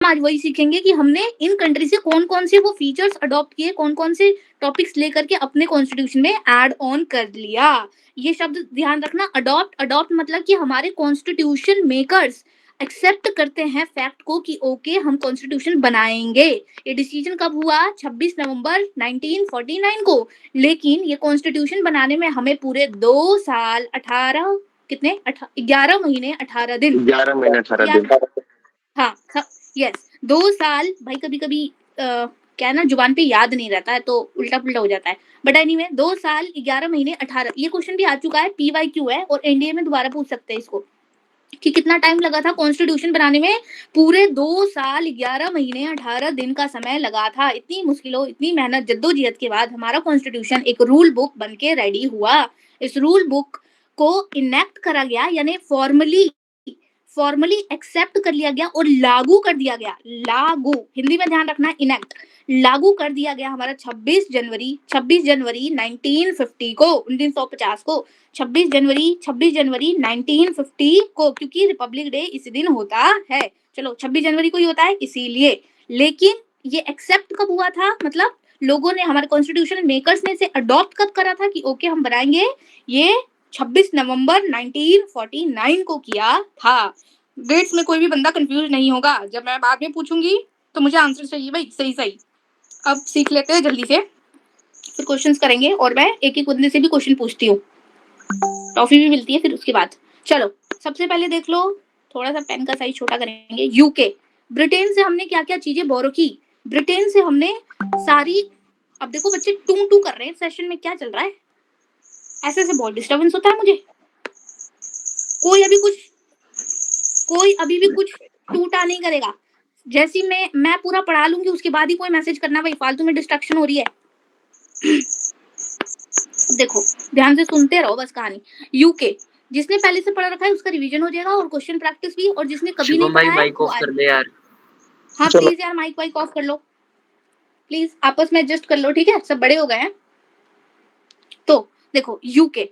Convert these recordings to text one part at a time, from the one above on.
आज वही सीखेंगे कि हमने इन कंट्री से कौन कौन से वो फीचर्स अडॉप्ट किए, कौन कौन से टॉपिक्स लेकर के अपने कॉन्स्टिट्यूशन में ऐड ऑन कर लिया। ये शब्द ध्यान रखना, अडॉप्ट। अडॉप्ट मतलब कि हमारे कॉन्स्टिट्यूशन मेकर्स एक्सेप्ट करते हैं फैक्ट को कि ओके हम कॉन्स्टिट्यूशन बनाएंगे। ये डिसीजन कब हुआ? 26 नवंबर 1949 को। लेकिन ये कॉन्स्टिट्यूशन बनाने में हमें पूरे 2 साल 18 कितने 11 महीने 18 दिन 11 महीने 18 दिन हाँ यस 2 साल भाई। कभी कभी क्या ना जुबान पे याद नहीं रहता है तो उल्टा पुल्टा हो जाता है। बट एनीवे 2 साल 11 महीने 18। ये क्वेश्चन भी आ चुका है, PYQ है और एनडीए में दोबारा पूछ सकते हैं इसको कि कितना टाइम लगा था कॉन्स्टिट्यूशन बनाने में। पूरे 2 साल 11 महीने 18 दिन का समय लगा था। इतनी मुश्किलों, इतनी मेहनत जद्दोजहद के बाद हमारा कॉन्स्टिट्यूशन एक रूल बुक बनके रेडी हुआ। इस रूल बुक को इनेक्ट करा गया, यानी फॉर्मली एक्सेप्ट कर लिया गया और लागू कर दिया गया। लागू हिंदी में ध्यान रखना, इनेक्ट लागू कर दिया गया हमारा 26 जनवरी 1950 को, 1950 को 26 जनवरी 1950 को, क्योंकि रिपब्लिक डे इसी दिन होता है। चलो 26 जनवरी को ही होता है इसीलिए। लेकिन ये एक्सेप्ट कब हुआ था? मतलब लोगों ने, हमारे कॉन्स्टिट्यूशन मेकर्स ने इसे अडॉप्ट कब करा था कि ओके हम बनाएंगे? ये 26 नवंबर 1949 को किया था। डेट्स में कोई भी बंदा कंफ्यूज नहीं होगा। जब मैं बाद में पूछूंगी तो मुझे आंसर चाहिए भाई, सही सही। अब सीख लेते हैं जल्दी से, फिर क्वेश्चंस करेंगे और मैं एक एक बंदे से भी क्वेश्चन पूछती हूँ, टॉफी भी मिलती है फिर उसके बाद। चलो सबसे पहले देख लो, थोड़ा सा पेन का साइज छोटा करेंगे। यूके, ब्रिटेन से हमने क्या क्या चीजें बोरो की? ब्रिटेन से हमने सारी, अब देखो बच्चे टू टू कर रहे हैं सेशन में, क्या चल रहा है? ऐसे ऐसे बहुत डिस्टर्बेंस होता है मुझे। कोई अभी भी कुछ टूटा नहीं करेगा। जैसी मैं पूरा पढ़ा लूंगी उसके बाद ही कोई मैसेज करना भाई, फालतू में डिस्ट्रैक्शन हो रही है। देखो ध्यान से सुनते रहो बस कहानी। यूके, जिसने पहले से पढ़ा रखा है उसका रिवीजन हो जाएगा और क्वेश्चन प्रैक्टिस भी, और जिसने कभी नहीं पढ़ा है माइक ऑफ कर दे यार। हाँ प्लीज यार, माइक वाइक ऑफ कर लो प्लीज, आपस में एडजस्ट कर लो, ठीक है? सब बड़े हो गए हैं। तो देखो यूके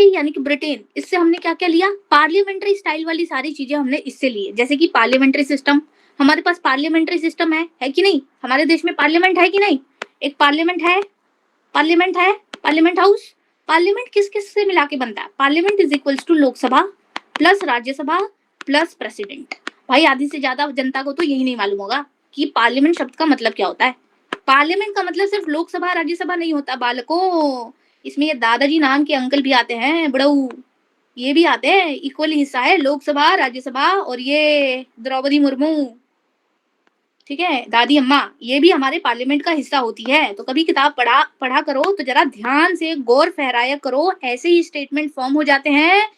यानी कि ब्रिटेन, इससे हमने क्या क्या लिया? पार्लियामेंट्री स्टाइल वाली सारी चीजें हमने इससे ली, जैसे कि पार्लियामेंट्री सिस्टम। हमारे पास पार्लियामेंट्री सिस्टम है कि नहीं? हमारे देश में पार्लियामेंट है कि नहीं? एक पार्लियामेंट है, पार्लियामेंट हाउस। पार्लियामेंट किस किस से मिला के बनता है? Parliament is equals to Lok Sabha plus Rajya Sabha plus president. भाई आधी से ज्यादा जनता को तो यही नहीं मालूम होगा कि पार्लियामेंट शब्द का मतलब क्या होता है। पार्लियामेंट का मतलब सिर्फ लोकसभा राज्यसभा नहीं होता बालकों, इसमें ये दादाजी नाम के अंकल भी आते हैं, बड़ऊ ये भी आते हैं, इक्वली हिस्सा है लोकसभा राज्यसभा और ये द्रौपदी मुर्मू, ठीक है, दादी अम्मा, ये भी हमारे पार्लियामेंट का हिस्सा होती है। तो कभी किताब पढ़ा करो तो जरा ध्यान से गौर फहराया करो, ऐसे ही स्टेटमेंट फॉर्म हो जाते हैं।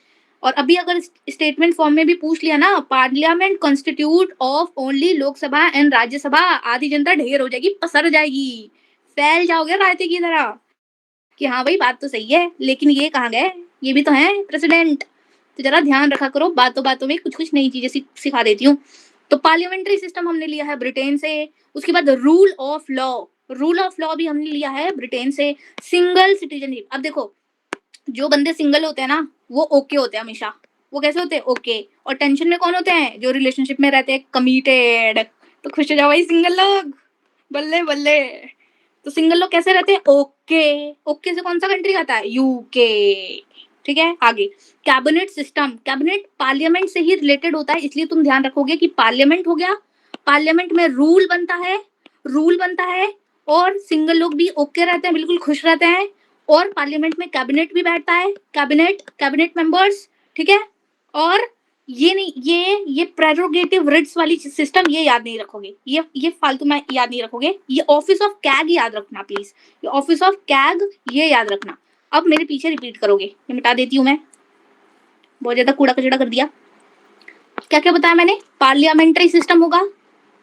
और अभी अगर स्टेटमेंट फॉर्म में भी पूछ लिया ना, parliament constitute of only Lok Sabha and Rajya Sabha, आधी जनता ढेर हो जाएगी, पसर जाएगी, फैल जाओगे रायते की तरह कि हाँ भाई बात तो सही है लेकिन ये कहाँ गए, ये भी तो है प्रेसिडेंट। तो जरा ध्यान रखा करो, बातों बातों में कुछ कुछ नई चीजें सिखा देती हूँ। तो पार्लियामेंट्री सिस्टम हमने लिया है ब्रिटेन से। उसके बाद रूल ऑफ लॉ भी हमने लिया है ब्रिटेन से। सिंगल सिटीजनशिप, अब देखो जो बंदे सिंगल होते हैं ना वो ओके होते हैं हमेशा। वो कैसे होते हैं? ओके। और टेंशन में कौन होते हैं? जो रिलेशनशिप में रहते हैं, कमिटेड। तो खुश हो जाओ भाई सिंगल लोग, बल्ले बल्ले। तो सिंगल लोग कैसे रहते हैं? ओके से कौन सा कंट्री आता है? यूके, ठीक है। आगे कैबिनेट सिस्टम, कैबिनेट पार्लियामेंट से ही रिलेटेड होता है, इसलिए तुम ध्यान रखोगे कि पार्लियामेंट हो गया, पार्लियामेंट में रूल बनता है और सिंगल लोग भी ओके रहते हैं, बिल्कुल खुश रहते हैं। और पार्लियामेंट में कैबिनेट भी बैठता है, कैबिनेट मेंबर्स, ठीक है। और ये नहीं, ये प्रेरोगेटिव रिट्स वाली सिस्टम ये याद नहीं रखोगे, ये फालतू में याद नहीं रखोगे। ये ऑफिस ऑफ कैग याद रखना प्लीज, ये ऑफिस ऑफ कैग ये याद रखना। अब मेरे पीछे रिपीट करोगे, ये मिटा देती हूँ मैं, बहुत ज्यादा कूड़ा कचड़ा कर दिया। क्या क्या बताया मैंने? पार्लियामेंट्री सिस्टम होगा,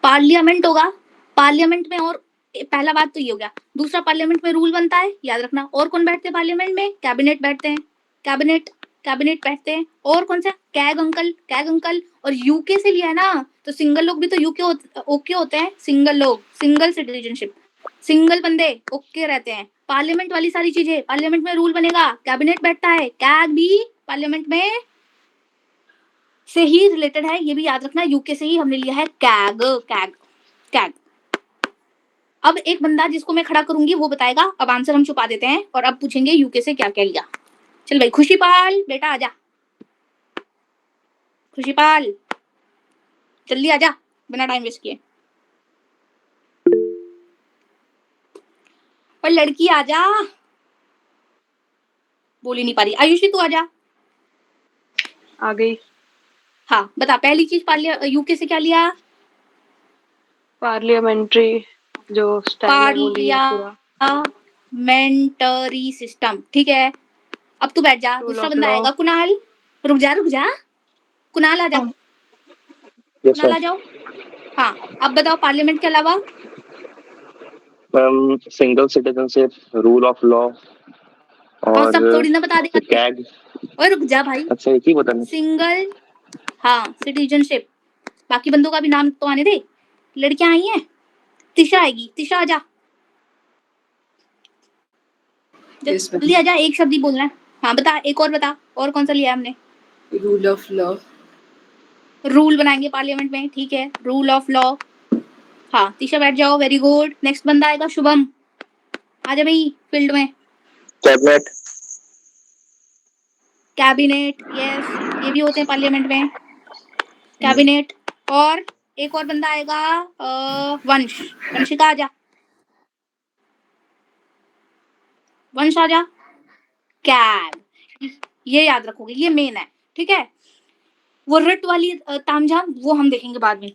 पार्लियामेंट होगा, पार्लियामेंट में, और पहला बात तो ये हो गया। दूसरा, पार्लियामेंट में रूल बनता है, याद रखना। और कौन बैठते हैं पार्लियामेंट में? कैबिनेट बैठते हैं, कैबिनेट बैठते हैं। और कौन सा? CAG uncle. और यूके से लिया है ना तो सिंगल लोग भी तो यूके ओके होते हैं, सिंगल लोग, सिंगल सिटीजनशिप, सिंगल बंदे ओके रहते हैं। पार्लियामेंट वाली सारी चीजें, पार्लियामेंट में रूल बनेगा, कैबिनेट बैठता है, कैग भी पार्लियामेंट में से ही रिलेटेड है, ये भी याद रखना, यूके से ही हमने लिया है कैग, कैग, कैग। अब एक बंदा जिसको मैं खड़ा करूंगी वो बताएगा, अब आंसर हम छुपा देते हैं और अब पूछेंगे यूके से क्या क्या लिया। चल भाई खुशीपाल बेटा आजा, खुशीपाल जल्दी आजा बिना टाइम वेस्ट किए। पर लड़की आजा, बोल ही नहीं पा रही। आयुषी तू आजा। आ गई। हाँ बता, पहली चीज यूके से क्या लिया? पार्लियामेंट्री जो स्टाइल है वो लिया पूरा। पार्लियामेंटरी सिस्टम, ठीक है। अब तू बैठ जा, रूल दूसरा ऑफ बंदा लॉ। आएगा, कुणाल। रुक जा रुक जा, कुणाल आ जाओ, यस कुणाल आ जाओ। हाँ अब बताओ पार्लियामेंट के अलावा। Ma'am, single citizenship, rule of law और सब और थोड़ी ना बता देगा। कैग। और रुक जा भाई, अच्छा एक ही बताना। सिंगल, हाँ सिटीजनशिप, बाकी बंदों का भी नाम तो आने दे। लड़कियां आई हैं, तिशा आएगी, तिशा आजा, जल्दी आजा, एक शब्द ही बोलना है। हाँ बता, एक और बता, और कौन सा लिया है हमने? Rule of law. रूल बनाएंगे पार्लियामेंट में, ठीक है, रूल ऑफ लॉ। हाँ तिशा बैठ जाओ, वेरी गुड। नेक्स्ट बंदा आएगा शुभम, आजा भाई फील्ड में। कैबिनेट। कैबिनेट, यस, ये भी होते हैं पार्लियामेंट में, कैबिनेट। और एक और बंदा आएगा वंश, वंशिका आजा, वंश आजा। कैब, ये याद रखोगे, ये मेन है, ठीक है। वो रट वाली तामझाम वो हम देखेंगे बाद में।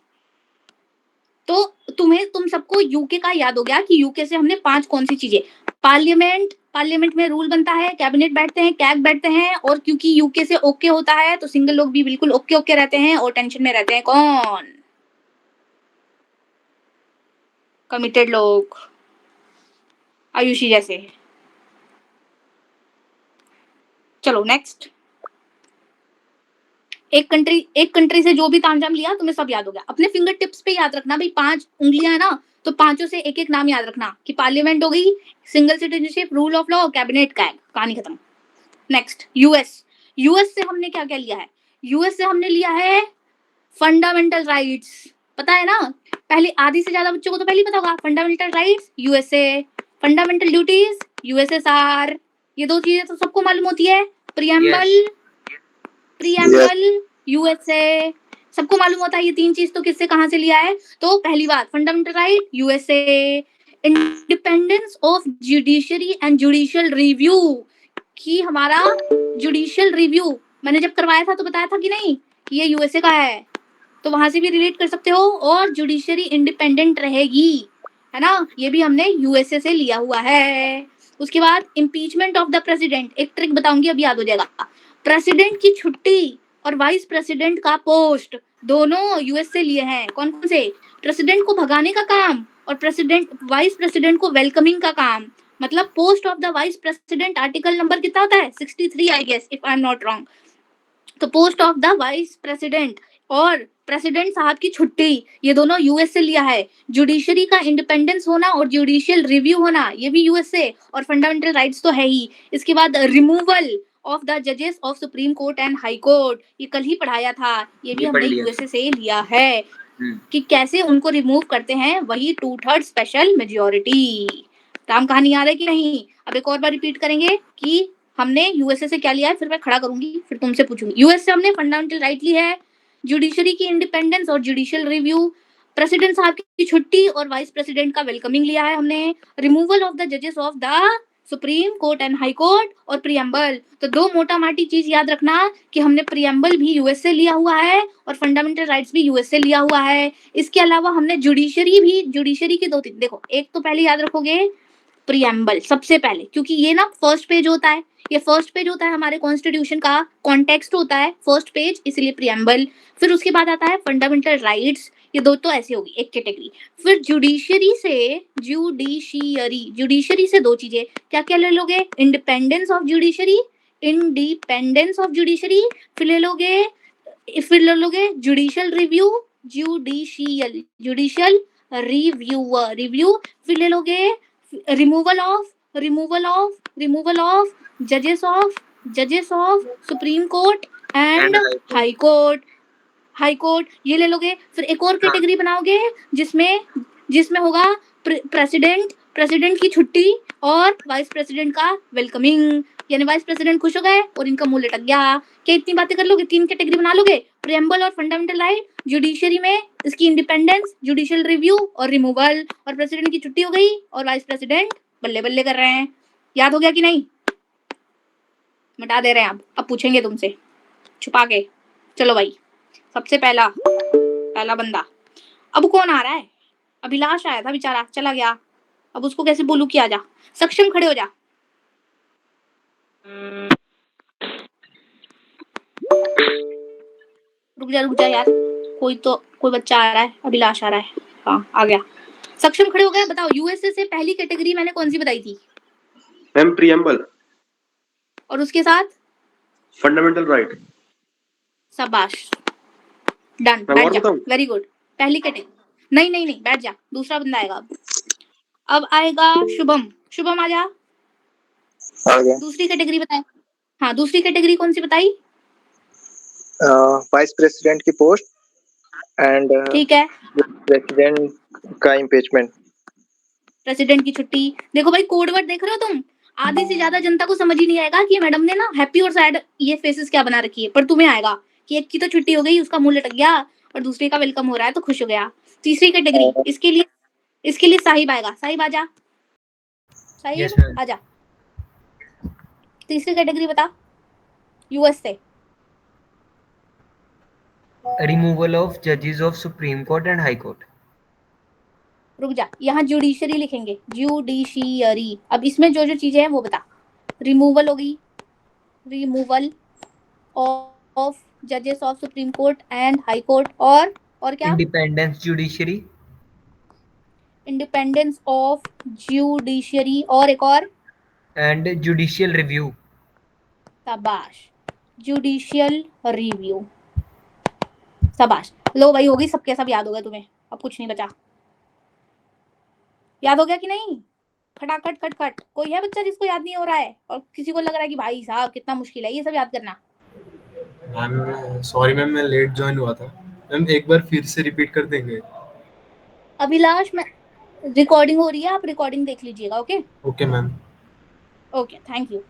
तो तुम सबको यूके का याद हो गया कि यूके से हमने 5 कौन सी चीजें, पार्लियामेंट, पार्लियामेंट में रूल बनता है, कैबिनेट बैठते हैं, कैग बैठते हैं, और क्योंकि यूके से ओके होता है तो सिंगल लोग भी बिल्कुल ओके ओके रहते हैं और टेंशन में रहते हैं। कौन? कमिटेड लोग, आयुषी जैसे। चलो नेक्स्ट। एक कंट्री से जो भी तामझाम लिया तुम्हें सब याद हो गया। अपने फिंगर टिप्स पे याद रखना भाई, 5 उंगलियां है ना, तो 5 से एक एक नाम याद रखना कि पार्लियामेंट हो गई, single citizenship, rule of law, cabinet, CAG, कहानी खत्म। नेक्स्ट यूएस, यूएस से हमने क्या क्या लिया है? यूएस से हमने लिया है फंडामेंटल राइट्स, पता है ना, पहले आधी से ज्यादा बच्चों को तो पहले पता होगा। Fundamental rights USA, fundamental duties USSR, ये 2 चीजें तो सबको मालूम होती है। प्रियम्बल, प्रियम्बल यूएसए, सबको मालूम होता है। ये 3 चीज तो किससे कहां से लिया है? तो पहली बात fundamental right USA, independence of judiciary and judicial review, कि हमारा जुडिशियल रिव्यू मैंने जब करवाया था तो बताया था कि नहीं कि ये यूएसए का है, तो वहां से भी रिलेट कर सकते हो। और जुडिशरी इंडिपेंडेंट रहेगी, है ना, ये भी हमने यूएसए से लिया हुआ है। उसके बाद इम्पीचमेंट ऑफ द प्रेसिडेंट, एक ट्रिक बताऊंगी अभी याद हो जाएगा। प्रेसिडेंट की छुट्टी और वाइस प्रेसिडेंट का पोस्ट दोनों यूएस से लिए हैं। कौन कौन से? प्रेसिडेंट को भगाने का काम और प्रेसिडेंट वाइस प्रेसिडेंट को वेलकमिंग का काम। मतलब post of the vice president article number कितना होता है? 63 I guess, if I am not wrong. तो post of the vice president और प्रेसिडेंट साहब की छुट्टी, ये दोनों यूएस से लिया है। जुडिशरी का इंडिपेंडेंस होना और जुडिशियल रिव्यू होना, ये भी यूएस से। और फंडामेंटल राइट्स तो है ही। इसके बाद रिमूवल ऑफ द जजेस of supreme court and high court, ये कल ही पढ़ाया था, ये भी हमने यूएसए से लिया है कि कैसे उनको रिमूव करते हैं, वही 2/3 स्पेशल मेजोरिटी। राम कहानी याद है कि नहीं? अब एक और बार रिपीट करेंगे कि हमने यूएसए से क्या लिया है, फिर मैं खड़ा करूंगी फिर तुमसे पूछूंगी। यूएस से हमने फंडामेंटल राइट ली है, जुडिशरी की इंडिपेंडेंस और जुडिशियल रिव्यू, प्रेसिडेंट साहब की छुट्टी और वाइस प्रेसिडेंट का वेलकमिंग लिया है हमने, रिमूवल ऑफ द जजेस of the supreme court and high court, और प्रियम्बल। तो 2 मोटा माटी चीज याद रखना कि हमने प्रियम्बल भी यूएस से लिया हुआ है और फंडामेंटल राइट्स भी यूएस से लिया हुआ है। इसके अलावा हमने जुडिशरी भी, जुडिशरी के 2-3 देखो, एक तो पहले याद रखोगे प्रियम्बल सबसे पहले, क्योंकि ये ना फर्स्ट पेज होता है, ये फर्स्ट पेज होता है हमारे कॉन्स्टिट्यूशन का, कॉन्टेक्स्ट होता है फर्स्ट पेज, इसलिए प्रियम्बल। फिर उसके बाद आता है फंडामेंटल राइट्स, ये 2 तो ऐसे होगी एक कैटेगरी। फिर जुडिशरी से, जुडिशरी से 2 चीजें क्या क्या ले लोगे? Independence of judiciary, independence of judiciary, फिर ले लोगे जुडिशियल रिव्यू, जुडिशियल रिव्यू, फिर ले लोगे रिमूवल ऑफ जजेस of supreme court and high court, high court, ये ले लोगे। फिर एक और कैटेगरी बनाओगे जिसमें होगा प्रेसिडेंट की छुट्टी और वाइस प्रेसिडेंट का वेलकमिंग, यानी वाइस प्रेसिडेंट खुश हो गए और इनका मुंह लटक गया। क्या इतनी बातें कर लोगे? 3 कैटेगरी बना लोगे। प्रीएम्बल और फंडामेंटल राइट, जुडिशरी में इसकी इंडिपेंडेंस, जुडिशियल रिव्यू और रिमूवल, और प्रेसिडेंट की छुट्टी हो गई और वाइस प्रेसिडेंट बल्ले बल्ले कर रहे हैं। याद हो गया कि नहीं? मिटा दे रहे हैं अब पूछेंगे तुमसे छुपा के। चलो भाई, सबसे पहला बंदा। अब कौन आ रहा है? अभिलाष आया था बेचारा, चला गया। अब उसको कैसे बोलूं कि आजा। सक्षम खड़े हो जा। रुक जा यार, कोई बच्चा आ रहा है। अभिलाष आ रहा है, हाँ आ गया। सक्षम खड़े हो गए। बताओ यूएसए से पहली कैटेगरी मैंने कौन सी बताई थी? Ma'am preamble. और उसके साथ फंडामेंटल राइट। शाबाश, डन, बैठ जा, वेरी गुड। पहली कैटेगरी। नहीं, बैठ जा, दूसरा बंदा आएगा अब आएगा शुभम, आ जा। आ गया। दूसरी कैटेगरी बताए। हाँ, दूसरी कैटेगरी कौन सी बताई? वाइस प्रेसिडेंट की पोस्ट एंड ठीक है, प्रेसिडेंट का इम्पीचमेंट। प्रेसिडेंट की छुट्टी। देखो भाई, कोड वर्ड देख रहे हो तुम? आधे से ज्यादा जनता को समझ ही नहीं आएगा कि मैडम ने ना हैप्पी और सैड ये फेसेस क्या बना रखी है, पर तुम्हें आएगा कि एक की तो छुट्टी हो गई, उसका मुंह लटक गया, और दूसरे का वेलकम हो रहा है तो खुश हो गया। तीसरी कैटेगरी, इसके लिए साहिब आएगा। साहिब आजा, साहिब आजा। तीसरी कैटेगरी बता यूएस से। रिमूवल ऑफ जजेस of supreme court and high court. रुक जा, यहाँ जुडिशरी लिखेंगे, जुडिशियरी। अब इसमें जो चीजें हैं वो बता। रिमूवल होगी, रिमूवल ऑफ जजेस of supreme court and high court, और क्या? Independence judiciary, independence of judiciary, और एक और? And judicial review. शाबाश, जुडिशियल रिव्यू। शाबाश। लो भाई, होगी सबके सब, याद हो गया तुम्हें, अब कुछ नहीं बचा। याद हो गया कि नहीं? खटाखट खटखट। कोई है बच्चा जिसको याद नहीं हो रहा है और किसी को लग रहा है कि भाई साहब कितना मुश्किल है ये सब याद करना? मैम सॉरी मैम, मैं लेट ज्वाइन हुआ था मैम, एक बार फिर से रिपीट कर देंगे? अभिलाष, मैं रिकॉर्डिंग हो रही है, आप रिकॉर्डिंग देख लीजिएगा। Okay okay ma'am. Okay, thank you.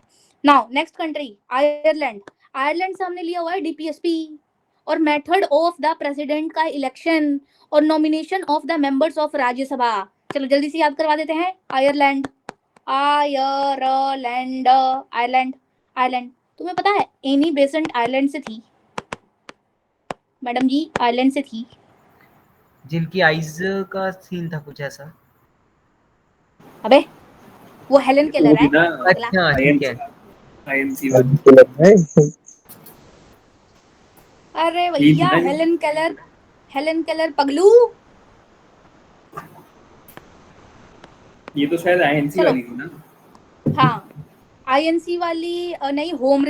Now next country, Ireland. Ireland से हमने लिया हुआ है डीपीएसपी और मेथड ऑफ द प्रेसिडेंट का इलेक्शन और nomination of the members of Rajya Sabha. चलो जल्दी से याद करवा देते हैं। Ireland, Ireland, Ireland, Ireland. तुम्हें पता है एनी बेसेंट आयरलैंड से थी मैडम जी, आयरलैंड से थी। जिनकी आइज का सीन था कुछ ऐसा। अबे वो हेलन केलर है। अच्छा ठीक है। आईएनसी अरे भैया, हेलन केलर पगलू। ये तो शायद आईएनसी वाली थी ना? हाँ, आईएनसी वाली नहीं, होम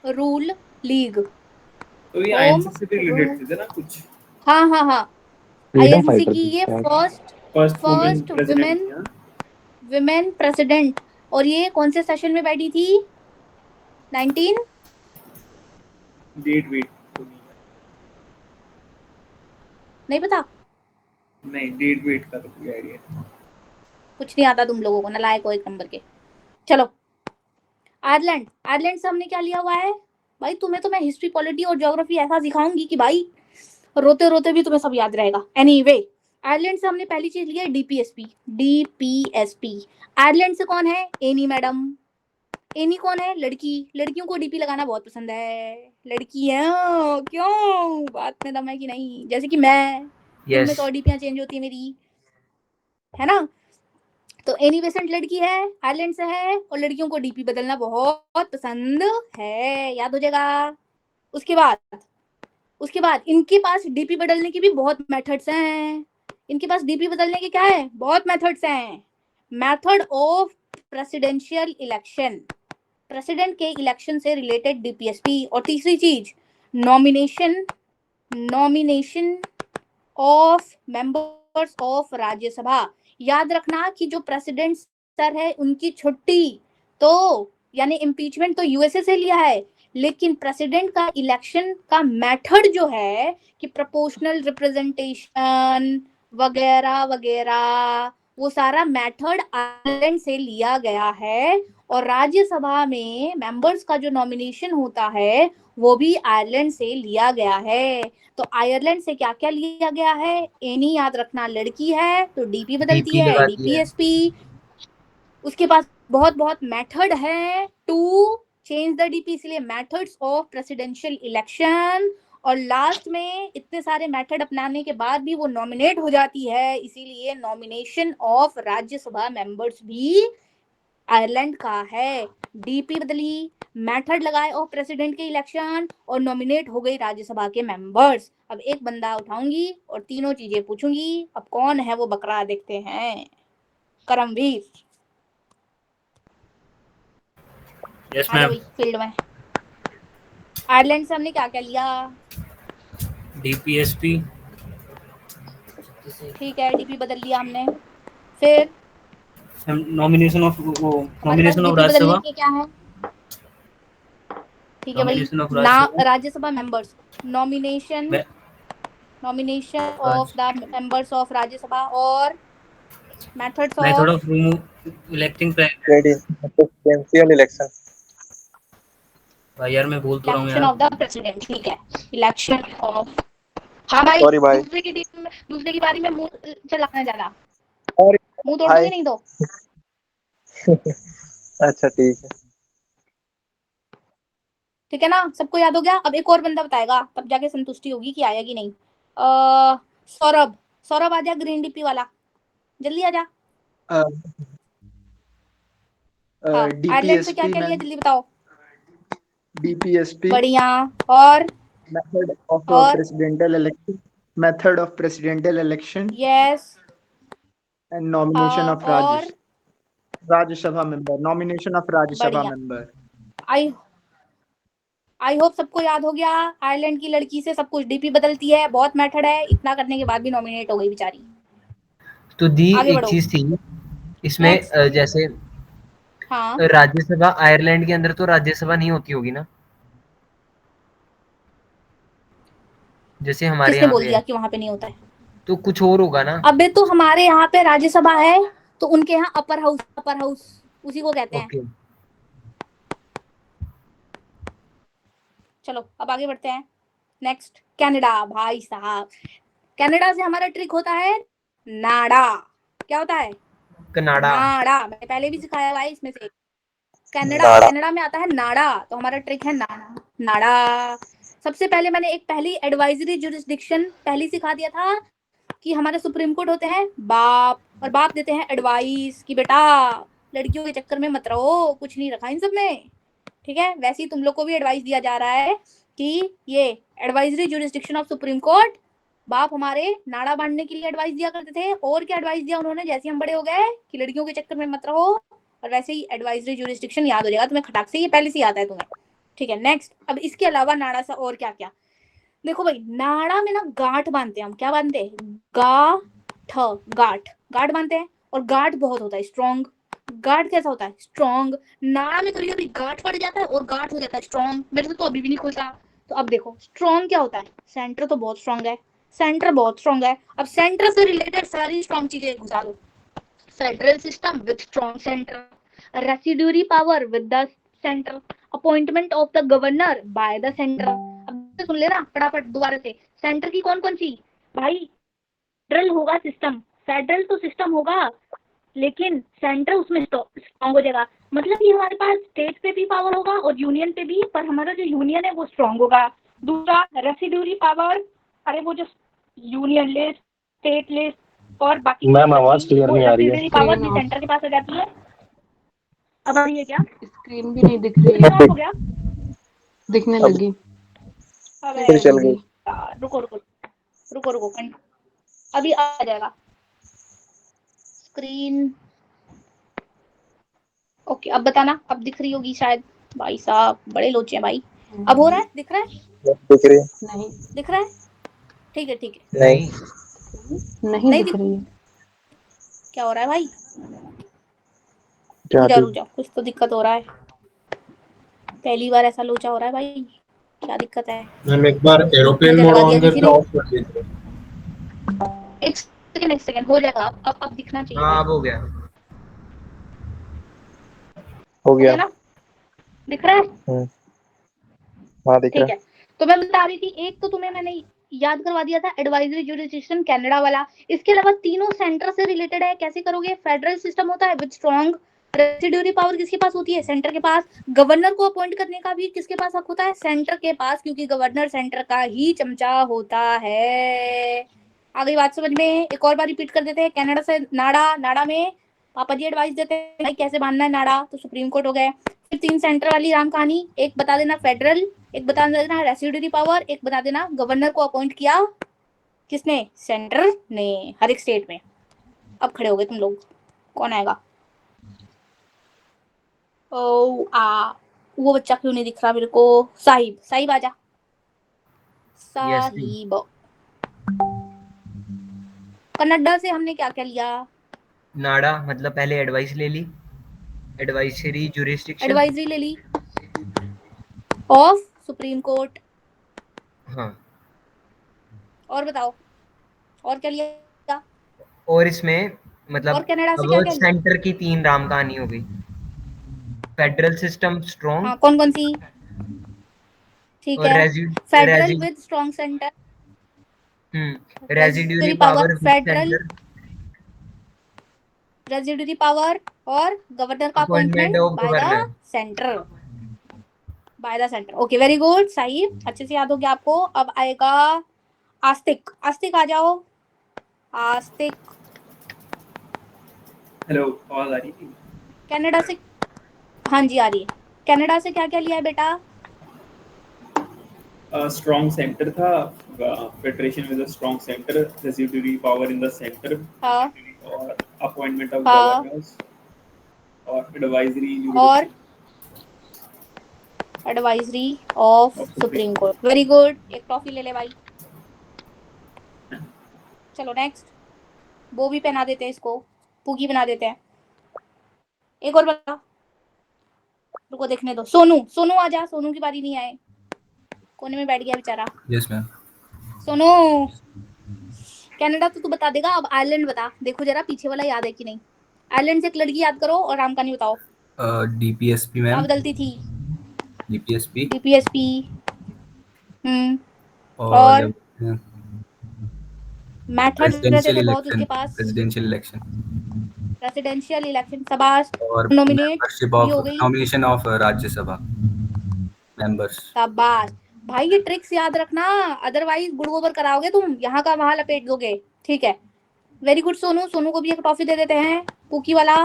रूल लीग। तो ये आईएनसी से भी रिलेटेड थे ना कुछ? हाँ, आईएनसी की ये फर्स्ट विमेन प्रेसिडेंट। और ये कौन से सेशन में बैठी थी? 19 डेट वेट नहीं पता? नहीं, डेट वेट का तो कोई आइडिया कुछ नहीं आता तुम लोगों को, नालायक हो एक नंबर के। चलो आयरलैंड से हमने क्या लिया हुआ है भाई? तुम्हें तो मैं हिस्ट्री, पॉलिटी और ज्योग्राफी ऐसा सिखाऊंगी कि भाई रोते रोते भी तुम्हें सब याद रहेगा। एनीवे, आयरलैंड से हमने पहली चीज ली है डीपीएसपी। आयरलैंड से कौन है? Any madam. एनी कौन है? लड़कियों को डीपी लगाना बहुत पसंद है। लड़की है क्यों? बात में दम है कि नहीं? जैसे कि मैं, दिन में 100 डीपियां चेंज होती है मेरी, है ना? तो एनी बेसेंट लड़की है, आयरलैंड से है, और लड़कियों को डीपी बदलना बहुत पसंद है। याद हो जाएगा। उसके बाद इनके पास डीपी बदलने की भी बहुत मेथड्स हैं। इनके पास डीपी बदलने के क्या है? बहुत मेथड्स हैं। Method of presidential election, president के इलेक्शन से रिलेटेड डीपीएसपी। और तीसरी चीज, nomination of members of Rajya Sabha. याद रखना कि जो प्रेसिडेंट सर है उनकी छुट्टी, तो यानी इम्पीचमेंट तो यूएसए से लिया है, लेकिन प्रेसिडेंट का इलेक्शन का मेथड जो है कि प्रोपोर्शनल रिप्रेजेंटेशन वगैरह वगैरह, वो सारा मेथड आयरलैंड से लिया गया है। और राज्यसभा में मेंबर्स का जो नॉमिनेशन होता है वो भी आयरलैंड से लिया गया है। तो आयरलैंड से क्या क्या लिया गया है? एनी याद रखना, लड़की है तो डीपी बदलती डीपी है, लगा दी है। डीपीएसपी। उसके पास बहुत बहुत मेथड है टू चेंज द डीपी, इसलिए मेथड्स ऑफ प्रेसिडेंशियल इलेक्शन। और लास्ट में इतने सारे मेथड अपनाने के बाद भी वो नॉमिनेट हो जाती है, इसीलिए नॉमिनेशन ऑफ राज्यसभा मेंबर्स भी आयरलैंड का है। डीपी बदली, मेथड लगाए ऑफ प्रेसिडेंट के इलेक्शन, और नॉमिनेट हो गई राज्यसभा के मेंबर्स। अब एक बंदा उठाऊंगी और तीनों चीजें पूछूंगी। अब कौन है वो बकरा, देखते हैं। करमवीर, यस आ जाओ मैम। भाई फील्ड में। आयरलैंड से हमने क्या क्या लिया? डीपीएसपी। ठीक है, डीपी बदल लिया हमने। फिर नॉमिनेशन ऑफ हमारे पास डीपी बदलने राज्यसभा। के क्या है? ठीक है भाई, नॉमिनेशन ऑफ ना Rajya Sabha. Rajya Sabha members, nomination of the members of Rajya Sabha, और methods method of of electing. presidential election. भाई यार मैं बोल तो रहा हूँ इलेक्शन यार। Of the president. ठीक है, इलेक्शन ऑफ। हाँ भाई, Sorry भाई। दूसरे की बारी में मुंह चलाना ज्यादा, Sorry मुंह तोड़ भाई। दोगे नहीं तो। अच्छा ठीक है। ठीक है ना, सबको याद हो गया? अब एक और बंदा बताएगा, तब जाके संतुष्टि होगी कि आया कि नहीं। सौरभ, सौरभ आ जा, ग्रीन डीपी वाला, जल्दी आ जा। हाँ, आयरलैंड से क्या क्या लिया, जल्दी बताओ। DPSP बढ़िया। और method of और presidential election, method of presidential election yes, and nomination of और Rajya Sabha member, nomination of Rajya Sabha बढ़िया। member. आई होप सबको याद हो गया। आयरलैंड की लड़की से सब कुछ, डीपी बदलती है, बहुत मेथड है, इतना करने के बाद भी नॉमिनेट हो गई बेचारी। तो दी आगे एक बढ़ो। चीज थी इसमें, नेक्स्ट। जैसे हाँ, राज्यसभा आयरलैंड के अंदर तो राज्यसभा नहीं होती होगी ना, जैसे हमारे किसने यहाँ बोल पे दिया है, कि वहां पे नहीं होता है? तो कुछ और होगा ना। अबे तो हमारे यहाँ पे राज्यसभा है, तो उनके यहाँ अपर हाउस उसी को कहते हैं। ओके। चलो अब आगे बढ़ते हैं। Next, Canada. भाई साहब, कनाडा से हमारा ट्रिक होता है नाड़ा। क्या होता है? कनाडा। नाड़ा। मैंने पहले भी सिखाया भाई इसमें से। नाड़ा। कनाडा में आता है नाड़ा, तो हमारा ट्रिक है नाड़ा। नाड़ा। सबसे पहले मैंने एक पहली एडवाइजरी जुरिस्डिक्शन पहली सिखा दिया था कि हमारे सुप्रीम कोर्ट होते हैं बाप, और बाप देते हैं एडवाइस कि बेटा लड़कियों के चक्कर में मत रहो, कुछ नहीं रखा इन सब में। ठीक है, वैसे ही तुम लोग को भी एडवाइस दिया जा रहा है कि ये advisory jurisdiction of supreme court, बाप हमारे नाड़ा बांधने के लिए एडवाइस दिया करते थे। और क्या एडवाइस दिया उन्होंने जैसे हम बड़े हो गए कि लड़कियों के चक्कर में मत रहो। और वैसे ही एडवाइजरी जुरिस्डिक्शन याद हो जाएगा तुम्हें खटाक से, ये पहले से याद है तुम्हें। ठीक है, नेक्स्ट। अब इसके अलावा नाड़ा सा और क्या क्या, देखो भाई, नाड़ा में ना गांठ बांधते हैं हम। क्या बांधते हैं? गांठ, गांठ बांधते हैं। और गांठ बहुत होता है स्ट्रॉन्ग। गांठ कैसा होता है? स्ट्रॉन्ग। नाड़ा में कभी कभी गांठ पड़ जाता है और गांठ हो जाता है स्ट्रॉन्ग। मेरे से तो अभी भी नहीं खुलता। तो अब देखो, स्ट्रॉन्ग क्या होता है? सेंटर तो बहुत स्ट्रॉन्ग है, सेंटर बहुत स्ट्रॉन्ग है। अब सेंटर से रिलेटेड सारी स्ट्रॉन्ग चीजें घुसा दो। Federal system with strong centre, residuary power with the centre, appointment of the governor by the centre. अब सुन लेना फटाफट दोबारा से, सेंटर की कौन कौन सी? भाई फेडरल होगा सिस्टम, फेडरल तो सिस्टम होगा, लेकिन सेंटर उसमें स्ट्रॉन्ग हो जाएगा। मतलब कि हमारे पास स्टेट पे भी पावर होगा और यूनियन पे भी, पर हमारा जो यूनियन है वो स्ट्रॉन्ग होगा। दूसरा, रेसिड्यूरी पावर, अरे वो जो यूनियन लिस्ट, स्टेट लिस्ट और बाकी मैम आवाज क्लियर नहीं आ रही है। पावर भी सेंटर के पास आ जाती है। अब आ रही है क्या? स्क्रीन भी नहीं दिख रही है, हो गया? दिखने अब लगी। अबे फिर चल गई। यार, रुको अभी आ जाएगा स्क्रीन। ओके, अब बताना, अब दिख रही होगी शायद। भाई साहब बड़े लोचे हैं भाई। अब हो रहा है? दिख रहा है? दिख रही है? नहीं, दिख रहा है? ठीक है नहीं। नहीं दिख रही है। क्या हो रहा है भाई? क्या रुक जाओ, कुछ तो दिक्कत हो रहा है। पहली बार ऐसा लोचा हो रहा है भाई, क्या दिक्कत है? मैम एक बार एरोप्लेन नजर मोड लगा दिया ऑन किसी करके ने। ऑफ कर दीजिए। एक सेकंड हो जाएगा, अब दिखना चाहिए हाँ भाई। अब हो गया। हो हो गया। गया ना? दिख रहा है? हाँ दिख रहा ठीक है। तो मैं बता रही थी, एक तो तुम्हें मैंने याद करवा दिया था एडवाइजरी जुरिसडिक्शन कनाडा वाला। इसके अलावा तीनों सेंटर से रिलेटेड है। कैसे करोगे? फेडरल सिस्टम होता है विद स्ट्रॉन्ग रेसिड्यूरी पावर किसके पास होती है? सेंटर के पास। गवर्नर को अपॉइंट करने का भी किसके पास हक होता है? सेंटर के पास, क्योंकि गवर्नर सेंटर का ही चमचा होता है। आ गई बात समझ में? एक और बार रिपीट कर देते हैं। कनाडा से नाड़ा, नाड़ा में पापा जी एडवाइस देते हैं भाई कैसे बांधना है नाड़ा, तो सुप्रीम कोर्ट हो गए। फिर 3 सेंटर वाली राम कहानी, एक बता देना फेडरल, एक बता देना रेसिड्यूरी पावर, एक बता देना गवर्नर को अपॉइंट किया किसने? सेंटर ने, हर एक स्टेट में। अब खड़े हो गए तुम लोग, कौन आएगा? ओ वो बच्चा क्यों नहीं दिख रहा मेरे को? साहिब, साहिब आजा। साहिब। कनाडा से हमने क्या क्या लिया? नाड़ा मतलब पहले एडवाइस ले ली, एडवाइजरी जुरिस्डिक्शन। एडवाइजरी ले ली ऑफ सुप्रीम कोर्ट। हाँ और बताओ, और क्या लिया? और इसमें और मतलब कनाडा से क्या अब क्या लिया? सेंटर की 3 राम कहानी हो गई। फेडरल सिस्टम स्ट्रॉन्ग हाँ, कौन कौन सी? ठीक और है। Federal rigid with strong centre, residuary residuary power, power federal centre, residuary power, और गवर्नर का appointment appointment of by the governor. Centre. By the centre. Okay, very good, सही, अच्छे से याद हो गया आपको। अब आएगा आस्तिक। आस्तिक आ जाओ। आस्तिक। हेलो, आवाज आ रही थी? कनाडा से, हाँ जी आ रही है। कनाडा से क्या क्या लिया है बेटा? स्ट्रॉन्ग सेंटर था, federation with a strong centre, residuary power in the centre, हाँ और अपॉइंटमेंट ऑफ हाँ, गवर्नर्स, और एडवाइजरी और jurisdiction advisory of of supreme supreme court. Court. Very good, एक ट्रॉफी ले ले भाई। चलो नेक्स्ट। वो भी पहना देते हैं इसको, पूगी बना देते हैं। एक और बता, रुको देखने दो। सोनू, सोनू आ जा। सोनू की बारी नहीं आए, कोने में बैठ गया बेचारा। Yes ma'am. सोनू, कनाडा तो तू बता देगा, अब आयरलैंड बता। देखो जरा पीछे वाला याद है कि नहीं। आयरलैंड से एक लड़की याद करो और राम कहानी बताओ। डीपीएसपी क्या मैम। बदलती थी? DPSP DPSP. और और मेथड्स रहते प्रेसिडेंशियल थे बहुत उसके इलेक्शन। पास। प्रेसिडेंशियल इलेक्शन प्रेसिडेंशियल इलेक्शन, शाबाश। और नॉमिनेट मेंबरशिप भी ऑफ हो गई, नॉमिनेशन ऑफ राज्यसभा मेंबर्स। शाबाश। भाई ये ट्रिक्स याद रखना, अदरवाइज गुड़ गोबर कराओगे तुम, यहाँ का वहां लपेट दोगे। ठीक है, वेरी गुड सोनू। सोनू को भी एक ट्रॉफी दे देते हैं, कुकी वाला।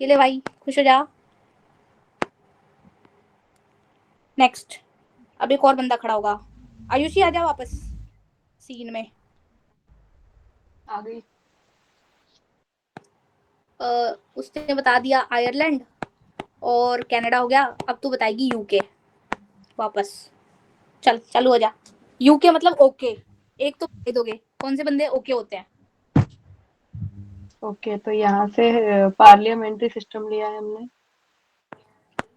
ये ले भाई, खुश हो जा। नेक्स्ट। अब एक और बंदा खड़ा होगा। आयुषी आ जा वापस सीन में। आ गई। उसने बता दिया आयरलैंड और कनाडा हो गया। अब तू बताएगी यूके। वापस चल, चालू हो जा। यूके मतलब ओके। एक तो बता दोगे कौन से बंदे ओके होते हैं? ओके, तो यहाँ से पार्लियामेंट्री सिस्टम लिया है हमने।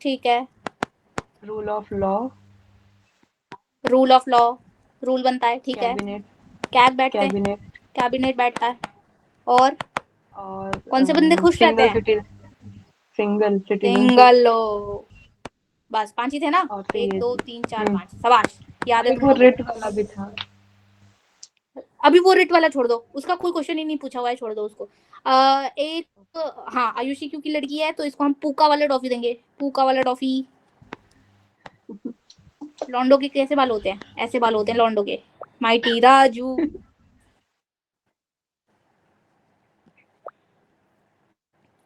ठीक है। Rule of law. Rule of law, rule बनता है, ठीक है। कैबिनेट। कैब बैठते हैं, कैबिनेट कैबिनेट बैठता है। और और कौन से बंदे खुश रहते हैं? Single citizen. Single low. बस 5 ही थे ना? और 1 ये 2 3 4 5, शाबाश, याद है एक तुम वो लोगों रिट को। वाला भी था। अभी वो रिट वाला छोड़ दो, उसका कोई क्वेश्चन ही नहीं पूछा हुआ है, छोड़ दो उसको। एक, हाँ आयुषी क्योंकि लड़की है तो इसको हम पूका वाला टॉफी देंगे। पूका वाला टॉफी। लॉन्डो के कैसे बाल होते हैं? ऐसे बाल होते हैं लॉन्डो के। माइटी राजू।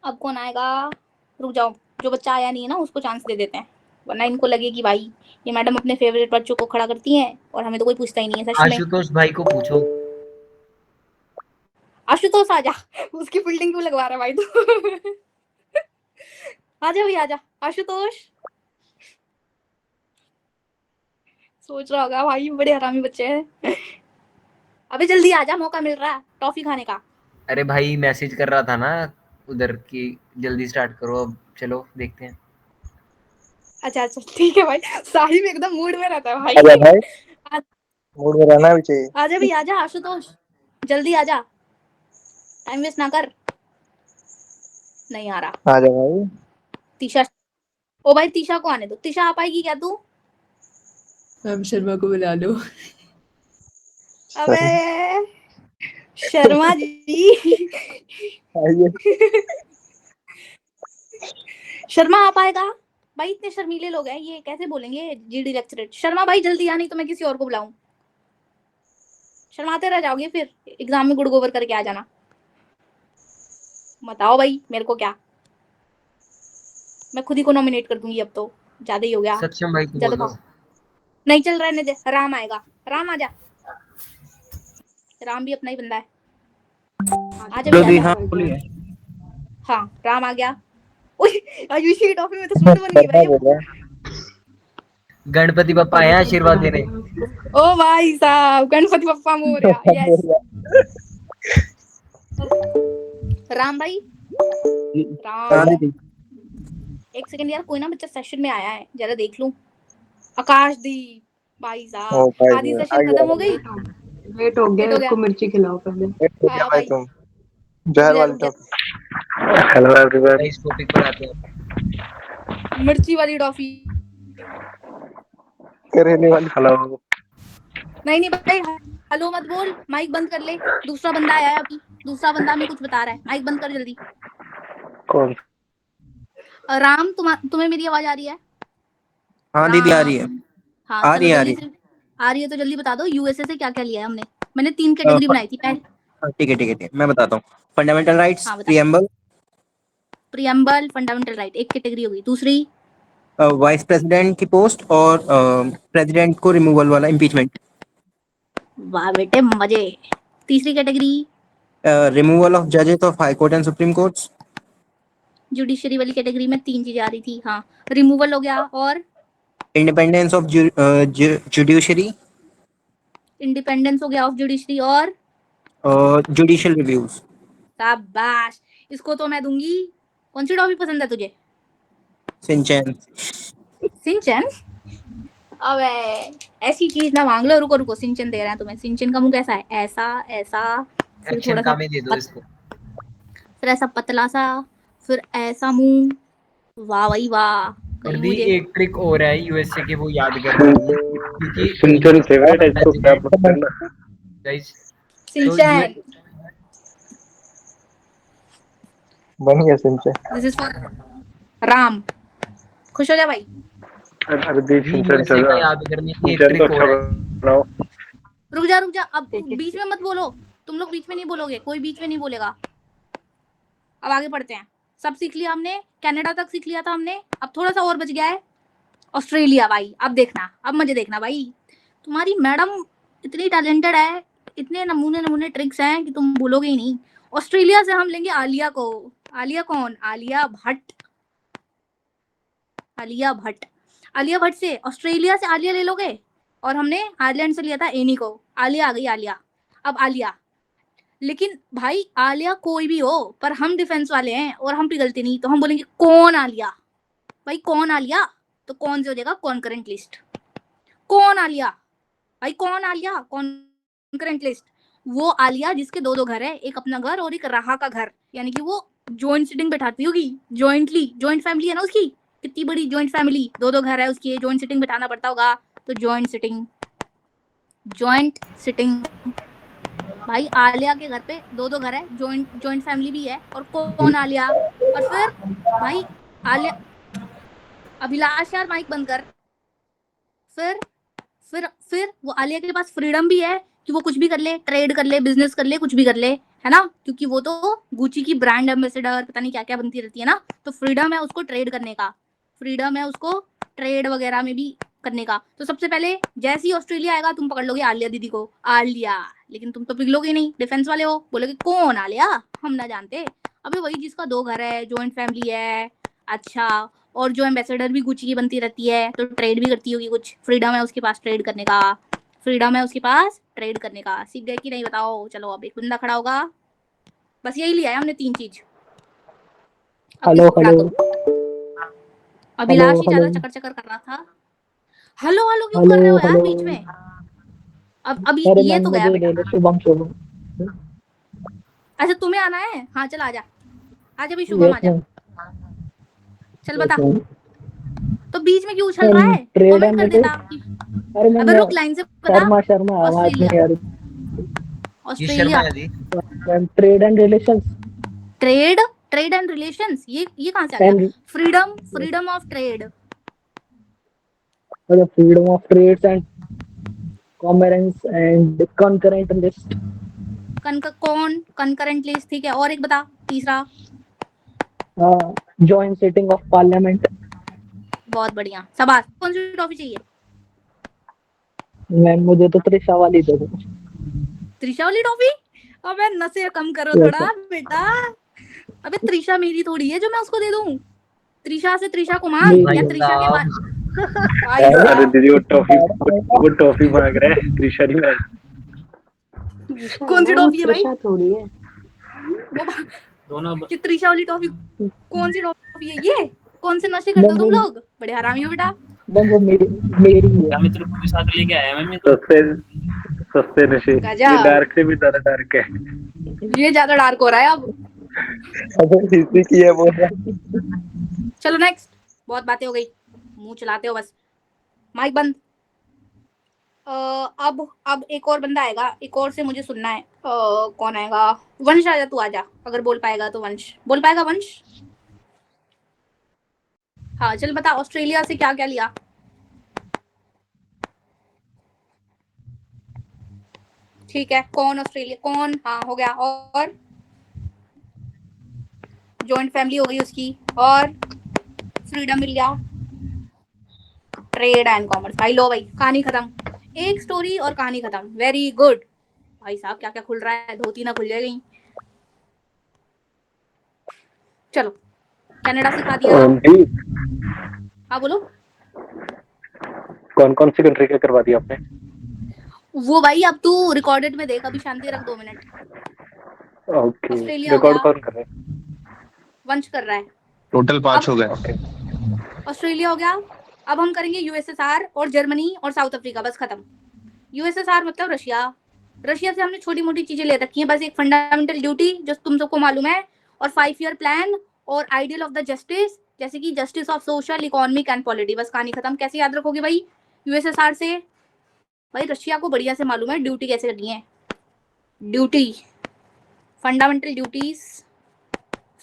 अब कौन आएगा? रुक जाओ, जो बच्चा आया नहीं है ना उसको चांस दे देते हैं, वरना इनको लगे कि भाई ये मैडम अपने फेवरेट बच्चों को खड़ा करती हैं और हमें तो कोई पूछता ही नहीं है सच में। आशुतोष भाई को पूछो। आशुतोष आजा। उसकी बिल्डिंग क्यों लगवा रहा है भाई तू? आजा भाई आजा आशुतोष। सोच रहा होगा भाई बड़े हरामी बच्चे हैं। अबे जल्दी आजा, मौका मिल रहा है टॉफी खाने का। अरे भाई मैसेज कर रहा था ना उधर की, जल्दी स्टार्ट करो अब, चलो देखते हैं। अच्छा ठीक है भाई, साहिब एकदम मूड में रहता है आजा भाई। भाई, मूड में रहना भी चाहिए। आजा भी आजा आशुतोष, जल्दी आजा, टाइम वेस्ट ना कर। नहीं आ रहा। आजा भाई। तीशा, ओ भाई तीशा को आने दो। तीशा आ पाएगी क्या तू? मैम शर्मा को बुला लो। अबे शर्मा जी आइए। शर्मा आ पाएगा भाई? इतने शर्मीले लोग हैं, ये कैसे बोलेंगे जीडी लेक्चरेट? शर्मा भाई जल्दी आ, नहीं तो मैं किसी और को बुलाऊं। शर्माते रह जाओगे फिर, एग्जाम में गुड़ गोबर करके आ जाना। बताओ भाई मेरे को क्या, मैं खुद ही को नॉमिनेट कर दूंगी अब तो, ज्यादा ही हो गया। सक्षम भाई को ज्यादा बोलो। था। नहीं चल रहने दे, राम आएगा। राम आजा, राम भी अपना ही बंदा है। आजा भी आजा। हाँ राम आ गया। आयुषी की टॉफी में तो सूट बन गई शर्मा भाई। बोल रहा है। गणपति बप्पा आया आशीर्वाद देने। ओ भाई साहब, गणपति बप्पा मोरया। यस राम भाई, राम। एक सेकंड यार, कोई ना बच्चा सेशन में आया है, जरा देख लूं। आकाशदीप भाई ओ साहब, भाई आधी आ सेशन गया। खत्म हो गई। वेट हो गया, लेट हो गया। इसको मिर्ची खिलाओ पहले। लेट हो गया हाँ भाई भाई, तुम। जहर रुक जा, वाली रुक जा। टॉपिक। Hello everyone. इस टॉपिक पर आते हैं। मिर्ची वाली टॉफी। करेले वाली। हेलो। नहीं भाई, हेलो मत बोल, माइक बंद कर ले। दूसरा बंदा आया है अभी, दूसरा बंदा हमें कुछ बता रहा है, माइक बंद कर जल्दी। कौन? राम, तुम्हें मेरी आवाज आ रही है? हाँ दीदी आ रही है। हाँ आ चलो रही है, आ जल्दी रही से। आ रही है तो जल्दी बता दो, यूएसए से क्या क्या लिया है हमने। मैंने 3 कैटेगरी बनाई थी पहले। ठीक है ठीक है ठीक है, मैं बताता हूँ। फंडामेंटल राइट्स, हाँ बता। प्रीएम्बल, प्रीएम्बल, फंडामेंटल राइट, एक कैटेगरी होगी। दूसरी वाइस प्रेसिडेंट की पोस्ट और प्रेसिडेंट को रिमूवल वाला इम्पीचमेंट। वाह बेटे मजे। तीसरी कैटेगरी रिमूवल ऑफ जजेस of high court and supreme courts. Judiciary वाली कैटेगरी में 3 चीजें आ रही थी। हाँ, रिमूवल हो गया, और इंडिपेंडेंस ऑफ जुडिशरी, इंडिपेंडेंस हो गया ऑफ जुडिशरी, और जुडिशियल रिव्यूज। शाबाश, इसको तो मैं दूंगी। कौन सी टॉफी पसंद है तुझे? सिंचन। सिंचन? अबे ऐसी चीज ना मांग लो। रुको रुको, सिंचन दे रहे हैं तुम्हें। सिंचन का मुंह कैसा है? ऐसा ऐसा, फिर एक्शन थोड़ा सा का में दे दो इसको। फिर ऐसा पतला सा, फिर ऐसा मुंह। वाह भाई वाह। और कहीं दी मुझे एक ट्रिक और है यूएसए के, वो याद कर रहा हूँ क्योंकि सिंचन से राइट, इसको क्या पसंद है? गाइस तो सिंचन, बन गया Shinchan. This is for Ram. खुश हो जा भाई। अरे दी सिंचन यूएसए का चला। याद करने की एक सिंचन ट्रिक तो अच्छा और है। बनाओ। रुक जा, अब बीच में मत बोलो। तुम लोग बीच में नहीं बोलोगे, कोई बीच में नहीं बोलेगा। अब आगे बढ़ते हैं। सब सीख लिया हमने, कनाडा तक सीख लिया था हमने। अब थोड़ा सा और बच गया है, ऑस्ट्रेलिया। भाई अब देखना, अब मजे देखना भाई। तुम्हारी मैडम इतनी टैलेंटेड है, इतने नमूने नमूने ट्रिक्स हैं कि तुम भूलोगे ही नहीं। ऑस्ट्रेलिया से हम लेंगे आलिया को। आलिया कौन? आलिया भट्ट। आलिया भट्ट, आलिया भट्ट से ऑस्ट्रेलिया से आलिया ले लोगे। और हमने आयरलैंड से लिया था एनी को। आलिया आ गई, आलिया। अब आलिया, लेकिन भाई आलिया कोई भी हो, पर हम डिफेंस वाले हैं और हम पिघलते नहीं, तो हम बोलेंगे कौन आलिया। भाई कौन आलिया, तो कौन से हो जाएगा कॉन्करेंट लिस्ट। कौन आलिया भाई, कौन आलिया, कॉन्करेंट लिस्ट। वो आलिया जिसके 2 घर है, एक अपना घर और एक राहा का घर, यानी कि वो जॉइंट सिटिंग बैठाती होगी। जॉइंटली, जॉइंट फैमिली है ना उसकी, कितनी बड़ी जॉइंट फैमिली, 2 घर है उसकी, जॉइंट सिटिंग बैठाना पड़ता होगा। तो जॉइंट सिटिंग, जॉइंट सिटिंग। भाई आलिया के घर पे 2 घर है, जॉइंट फैमिली भी है। और कौन आलिया, और फिर भाई आलिया। अभिलाष यार माइक बंद कर। फिर वो आलिया के पास फ्रीडम भी है कि वो कुछ भी कर ले, ट्रेड कर ले, बिजनेस कर ले, कुछ भी कर ले, है ना, क्योंकि वो तो गुची की ब्रांड एम्बेसडर पता नहीं क्या क्या बनती रहती है ना। तो फ्रीडम है उसको ट्रेड करने का, फ्रीडम है उसको ट्रेड वगैरह में भी करने का। तो सबसे पहले जैसे ही ऑस्ट्रेलिया आएगा, तुम पकड़ लोगे आलिया दीदी को, आलिया। लेकिन तुम तो पिघलोगे नहीं, डिफेंस वाले हो, बोलोगे कौन आलिया, हम ना जानते। अबे वही जिसका 2 घर है, जॉइंट फैमिली है। अच्छा, और जो एम्बेसडर भी गुची की बनती रहती है, तो ट्रेड भी करती होगी कुछ, फ्रीडम है उसके पास ट्रेड करने का, फ्रीडम है उसके पास ट्रेड करने का। सीख गए कि नहीं बताओ? चलो अब एक बंदा खड़ा होगा। बस यही लिया है हमने 3 चीज। Hello hello. अभिलाष ही ज्यादा हेलो चकर चकर कर रहा था। हेलो हेलो क्यों हेलो कर रहे हो यार हेलो बीच में? अब अरे ये मैम तो गया मुझे बेटा। ले लो शुभम शुभम। अच्छा तुम्हें आना है? हाँ चल आजा, आजा भी शुभम यस आजा। मैम चल यस बता, मैम। तो बीच में क्यों उछल रहा है? ट्रेड कमेंट एंड कर देता कि अरे मैम अबे रुक, लाइन से बता। शर्मा शर्मा आवाज ऑस्ट्रेलिया, नहीं आ रही ये शर्मा ऑस्ट्रेलिया। है जी। Ma'am. Trade and relations trade, trade and relations, ये कहाँ से आ गया? And freedom, freedom of trade. Freedom of trades and commerce and concurrent list. कौन कंकरेंट लिस्ट? ठीक है, और एक बता तीसरा। Joint sitting of parliament. बहुत बढ़िया, शाबाश। कौन सी ट्रॉफी चाहिए? मैम मुझे तो त्रिशा वाली दे दो। त्रिशा वाली ट्रॉफी? अबे नशे कम करो Yes, थोड़ा बेटा। अबे त्रिशा मेरी थोड़ी है जो मैं उसको दे दूं। त्रिशा से त्रिशा को मांग, मेरी या है। त्रिशा के बाद। भाई अरे साहब, दीदी वो टॉफी मांग रहे हैं, त्रिशा नहीं मांग। कौन सी टॉफी है भाई? त्रिशा थोड़ी है। वो दोनों कि त्रिशा वाली टॉफी कौन सी टॉफी है ये? कौन से नशे करते हो तुम लोग? बड़े हरामी हो बेटा। मैम वो मेरी है। मित्र को भी साथ लेके आया मैं तो। सस्ते नशे, ये गजब, डार्क से भी ज्यादा डार्क है। ये ज्यादा डार्क हो रहा है अब। अबे इसी की है बोल रहा। चलो नेक्स्ट, बहुत बातें हो गई, मुंह चलाते हो बस। माइक बंद। अब एक और बंदा आएगा, एक और से मुझे सुनना है। कौन आएगा? वंश आजा, तू आजा, अगर बोल पाएगा तो। वंश बोल पाएगा? वंश हाँ चल बता, ऑस्ट्रेलिया से क्या क्या लिया? ठीक है, कौन ऑस्ट्रेलिया, कौन? हाँ हो गया। और जॉइंट फैमिली हो गई उसकी, और फ्रीडम मिल गया, ट्रेड एंड कॉमर्स। भाई लो भाई, कहानी खत्म। एक स्टोरी और कहानी खत्म। वेरी गुड भाई साहब, क्या क्या खुल रहा है, धोती ना खुल जाए कहीं। चलो, कनाडा सिखा दिया। हाँ बोलो। कौन कौन सी कंट्री का करवा दिया आपने? वो भाई अब तू रिकॉर्डेड में देख, अभी शांति रख 2 मिनट। ओके, ऑस्ट्रेलिया हो रिकॉर्ड गया, कौन कर रहा है? वंश कर रहा है। टोटल 5 अब हो गए। ऑस्ट्रेलिया हो गया, अब हम करेंगे यूएसएसआर और जर्मनी और साउथ अफ्रीका, बस खत्म। यूएसएसआर मतलब रशिया। रशिया से हमने छोटी मोटी चीजें ले रखी हैं, बस एक फंडामेंटल ड्यूटी जो तुम सबको मालूम है, और 5 ईयर प्लान, और आइडियल ऑफ द जस्टिस, जैसे कि justice of social, economic and polity. बस कहानी खत्म। कैसे याद रखोगे भाई यूएसएसआर से? भाई रशिया को बढ़िया से मालूम है ड्यूटी कैसे करनी है। ड्यूटी, फंडामेंटल ड्यूटीज,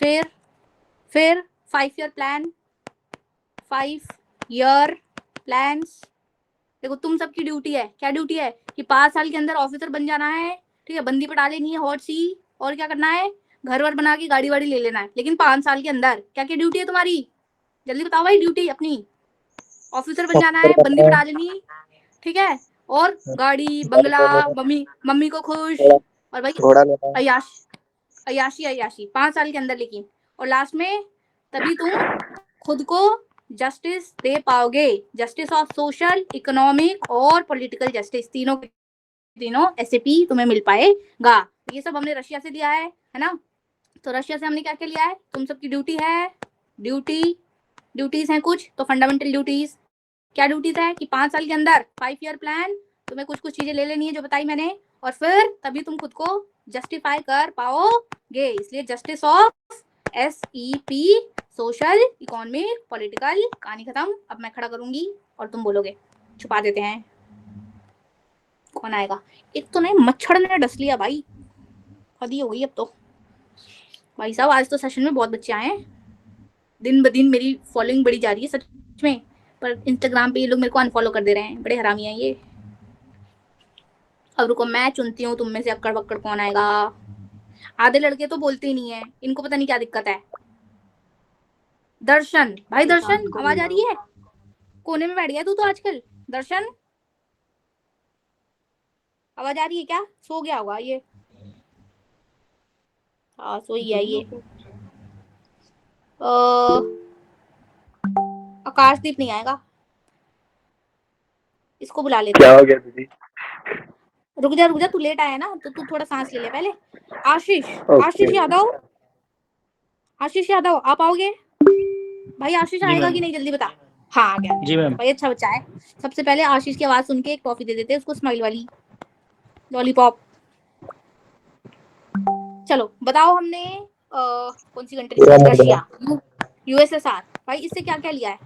फिर 5 ईयर प्लान, 5 ईयर प्लान्स। देखो तुम सबकी ड्यूटी है, क्या ड्यूटी है कि 5 साल के अंदर ऑफिसर बन जाना है, ठीक है, बंदी पटा लेनी है हॉट सी, और क्या करना है, घर वर बना के गाड़ी वाड़ी ले लेना है। लेकिन 5 साल के अंदर क्या क्या ड्यूटी है तुम्हारी? जल्दी बताओ भाई ड्यूटी अपनी। ऑफिसर बन जाना है, बंदी पटा लेनी, ठीक है, और गाड़ी बंगला, मम्मी को खुश, और भाई अयाशी अयाशी 5 साल के अंदर। लेकिन और लास्ट में तभी तुम खुद को जस्टिस दे पाओगे। जस्टिस ऑफ सोशल, इकोनॉमिक और पॉलिटिकल जस्टिस, तीनों एसएपी तुम्हें मिल पाएगा। ये सब हमने रशिया से लिया है ना? तो रशिया से हमने क्या क्या लिया है? तुम सबकी ड्यूटी है, ड्यूटीज हैं कुछ, तो फंडामेंटल ड्यूटीज क्या ड्यूटीज है कि 5 साल के अंदर 5 ईयर प्लान, तुम्हें कुछ कुछ चीजें ले लेनी है जो बताई मैंने, और फिर तभी तुम खुद को जस्टिफाई कर पाओगे। इसलिए justice of SEP, social, economic, political. कहानी खत्म। अब मैं खड़ा करूंगी और तुम बोलोगे। छुपा देते हैं, कौन आएगा? एक तो नहीं, मच्छर ने डस लिया भाई, हदी हो गई अब तो। भाई साहब आज तो सेशन में बहुत बच्चे आए हैं, दिन ब दिन मेरी फॉलोइंग बढ़ी जा रही है सच में, पर इंस्टाग्राम पे ये लोग मेरे को अनफॉलो कर दे रहे हैं, बड़े हरामी हैं ये। अब रुको मैं चुनती हूँ तुम में से अक्कड़ बक्कड़ कौन आएगा। आधे लड़के तो बोलते ही नहीं है, इनको पता नहीं क्या दिक्कत है। दर्शन, भाई दर्शन आवाज आ रही है? कोने में बैठ गया तू तो आजकल। दर्शन आवाज आ रही है क्या? सो गया होगा ये। हाँ सोई है ये। आकाशदीप नहीं आएगा, इसको बुला लेते। क्या हो गया दीदी? रुक जा, तू लेट आया ना तो तू थोड़ा सांस ले ले पहले। आशीष, आशीष यादव, आशीष यादव आप आओगे? भाई आशीष जी आएगा मैम। कि नहीं, जल्दी बता। हाँ आ गया जी मैम। भाई, अच्छा बच्चा है। सबसे पहले आशीष की आवाज सुन के एक टॉफी दे देते हैं उसको, स्माइल वाली लॉलीपॉप। चलो बताओ, हमने कौन सी कंट्री, रशिया, यूएसएसआर। भाई इससे क्या क्या लिया है,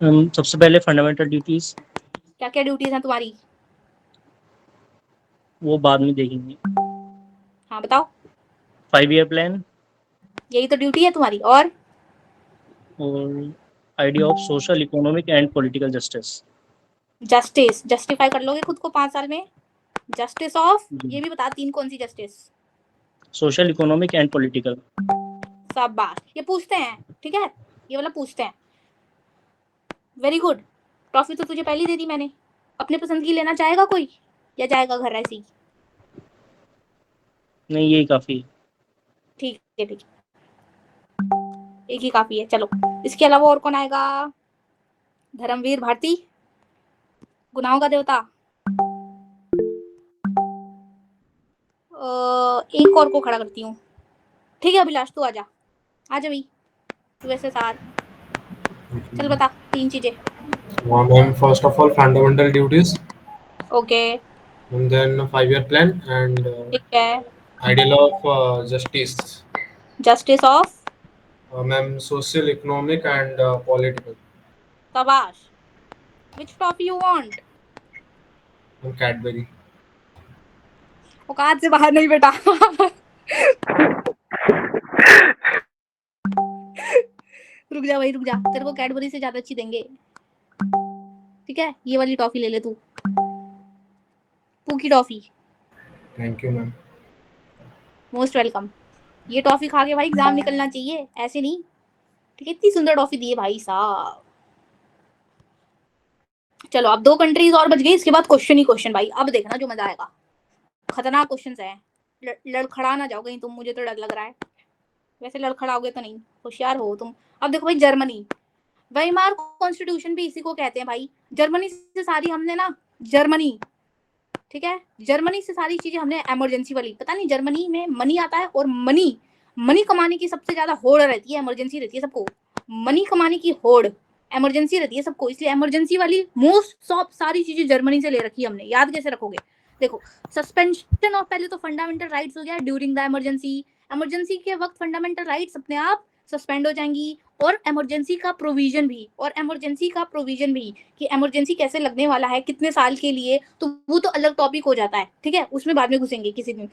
सबसे पहले फंडामेंटल ड्यूटीज, क्या क्या ड्यूटीज हैं तुम्हारी? वो बाद में देखेंगे। हाँ बताओ, 5 ईयर प्लान यही तो ड्यूटी है तुम्हारी। और और idea of social, economic and political justice. Justice, justify कर लोगे खुद को 5 साल में? जस्टिस ऑफ, ये भी बता तीन कौन सी justice? Social, economic and political. सब बात ये पूछते हैं, ठीक है, ये वाला पूछते हैं। Very good. ट्रॉफी तो तुझे पहले दे दी मैंने। अपने पसंद की लेना चाहेगा कोई, या जाएगा घर ऐसे ही? नहीं, यही काफी है। ठीक है ठीक है, एक ही काफी है। चलो इसके अलावा और कौन आएगा? धर्मवीर भारती, गुनाहों का देवता। एक और को खड़ा करती हूँ, ठीक है अभिलाष तू आजा, आजा भाई, यूएसएसआर। चल बता तीन चीजें। Ma'am first of all fundamental duties, okay and then a 5 year plan, and ठीक है। ideal of justice. Justice of, Ma'am, social, economic, and political. शाबाश। Which toffee you want? And Cadbury. औकात से बाहर नहीं बेटा। रुक जा भाई रुक जा, तेरे को कैडबरी से ज्यादा अच्छी देंगे, ठीक है। ये वाली टॉफी ले ले तू, पू की toffee. Thank you, ma'am. Most welcome. ये टॉफी खा के भाई एग्जाम निकलना चाहिए, ऐसे नहीं, ठीक है। इतनी सुंदर टॉफी दी है भाई साहब। चलो अब 2 कंट्रीज और बच गई, इसके बाद क्वेश्चन ही क्वेश्चन भाई। अब देखना जो मजा आएगा, खतरनाक क्वेश्चंस हैं। लड़खड़ा ना जाओ कहीं तुम, मुझे तो डर लग रहा है। वैसे लड़खड़ाओगे तो नहीं, होशियार हो तुम। अब देखो भाई, जर्मनी, वेइमार कॉन्स्टिट्यूशन भी इसी को कहते हैं भाई। जर्मनी से सारी हमने ना, जर्मनी, ठीक है, जर्मनी से सारी चीजें हमने इमरजेंसी वाली। पता नहीं जर्मनी में मनी आता है, और मनी कमाने की सबसे ज्यादा होड़ रहती है, इमरजेंसी रहती है सबको। मनी कमाने की होड़, इमरजेंसी रहती है सबको, इसलिए इमरजेंसी वाली मोस्ट ऑफ सारी चीजें जर्मनी से ले रखी है हमने। याद कैसे रखोगे? देखो, सस्पेंशन ऑफ, पहले तो फंडामेंटल राइट्स हो गया ड्यूरिंग द इमरजेंसी। इमरजेंसी के वक्त फंडामेंटल राइट्स अपने आप सस्पेंड हो जाएंगी, और इमरजेंसी का प्रोविजन भी, कि इमरजेंसी कैसे लगने वाला है, कितने साल के लिए, तो वो तो अलग टॉपिक हो जाता है, ठीक है। उसमें बाद में घुसेंगे किसी दिन,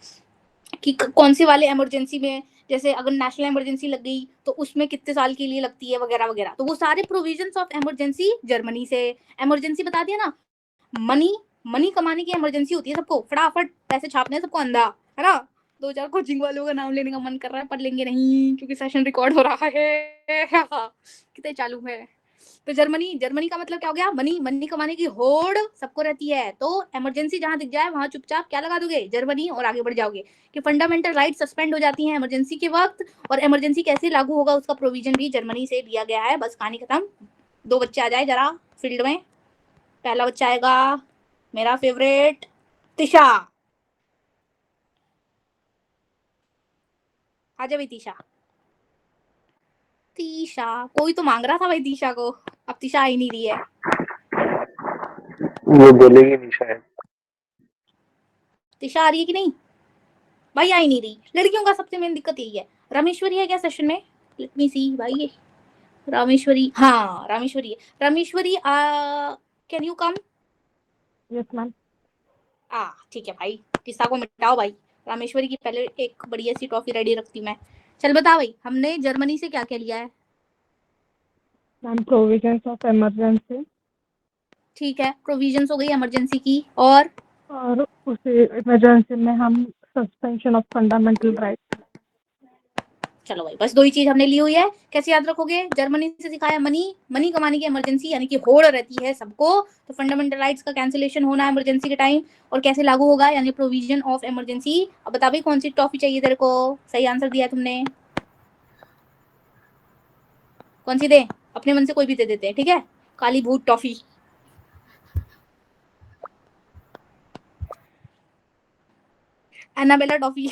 कि कौन से वाले इमरजेंसी में, जैसे अगर नेशनल इमरजेंसी लग गई तो उसमें कितने साल के लिए लगती है वगैरह वगैरह। तो वो सारे प्रोविजंस ऑफ इमरजेंसी जर्मनी से। इमरजेंसी बता दिया ना, मनी कमाने की इमरजेंसी होती है सबको, फटाफट पैसे छापने सबको अंधा, है ना। 2-4 कोचिंग वालों का नाम लेने का मन कर रहा है, पर लेंगे नहीं क्योंकि सेशन रिकॉर्ड हो रहा है। कितने चालू है। तो जर्मनी का मतलब क्या हो गया? मनी कमाने की होड़ सबको रहती है। तो इमरजेंसी जहां दिख जाए वहां चुपचाप क्या लगा दोगे? जर्मनी, और आगे बढ़ जाओगे कि फंडामेंटल राइट सस्पेंड हो जाती हैं इमरजेंसी के वक्त, और इमरजेंसी कैसे लागू होगा उसका प्रोविजन भी जर्मनी से दिया गया है। बस कहानी खत्म। 2 बच्चे आ जाए जरा फील्ड में। पहला बच्चा आएगा मेरा फेवरेट, तिशा। आजा भाई तीशा। कोई तो मांग रहा था भाई तीशा को, अब तीशा आ ही नहीं रही है। वो बोलेगी नहीं शायद। तीशा आ रही है कि नहीं? भाई आ ही नहीं रही। लड़कियों का सबसे मेन दिक्कत यही है। रामेश्वरी है क्या सेशन में? लेट मी सी भाई। रामेश्वरी, हाँ रामेश्वरी है। Rameshwari, can you come? Yes ma'am. ठीक है भाई, किस्सा को मिटाओ भाई। रामेश्वरी की पहले एक बढ़िया सी ट्रॉफी रेडी रखती मैं। चल बता भाई, हमने जर्मनी से क्या क्या लिया है? मैम प्रोविजंस ऑफ इमरजेंसी, ठीक है, प्रोविजंस हो गई इमरजेंसी की, और उसी इमरजेंसी में हम सस्पेंशन ऑफ फंडामेंटल राइट। चलो भाई, बस 2 ही चीज हमने ली हुई है। कैसे याद रखोगे? जर्मनी से सिखाया मनी कमाने की इमरजेंसी, यानी कि होड़ रहती है सबको, तो फंडामेंटल राइट्स का कैंसिलेशन होना है इमरजेंसी के टाइम, और कैसे लागू होगा, यानी प्रोविजन ऑफ इमरजेंसी। अब बता भाई कौन सी टॉफी चाहिए तेरे को? सही आंसर दिया तुमने, कौन सी दे? अपने मन से कोई भी दे देते हैं, ठीक है। काली भूत टॉफी। Annabelle toffee.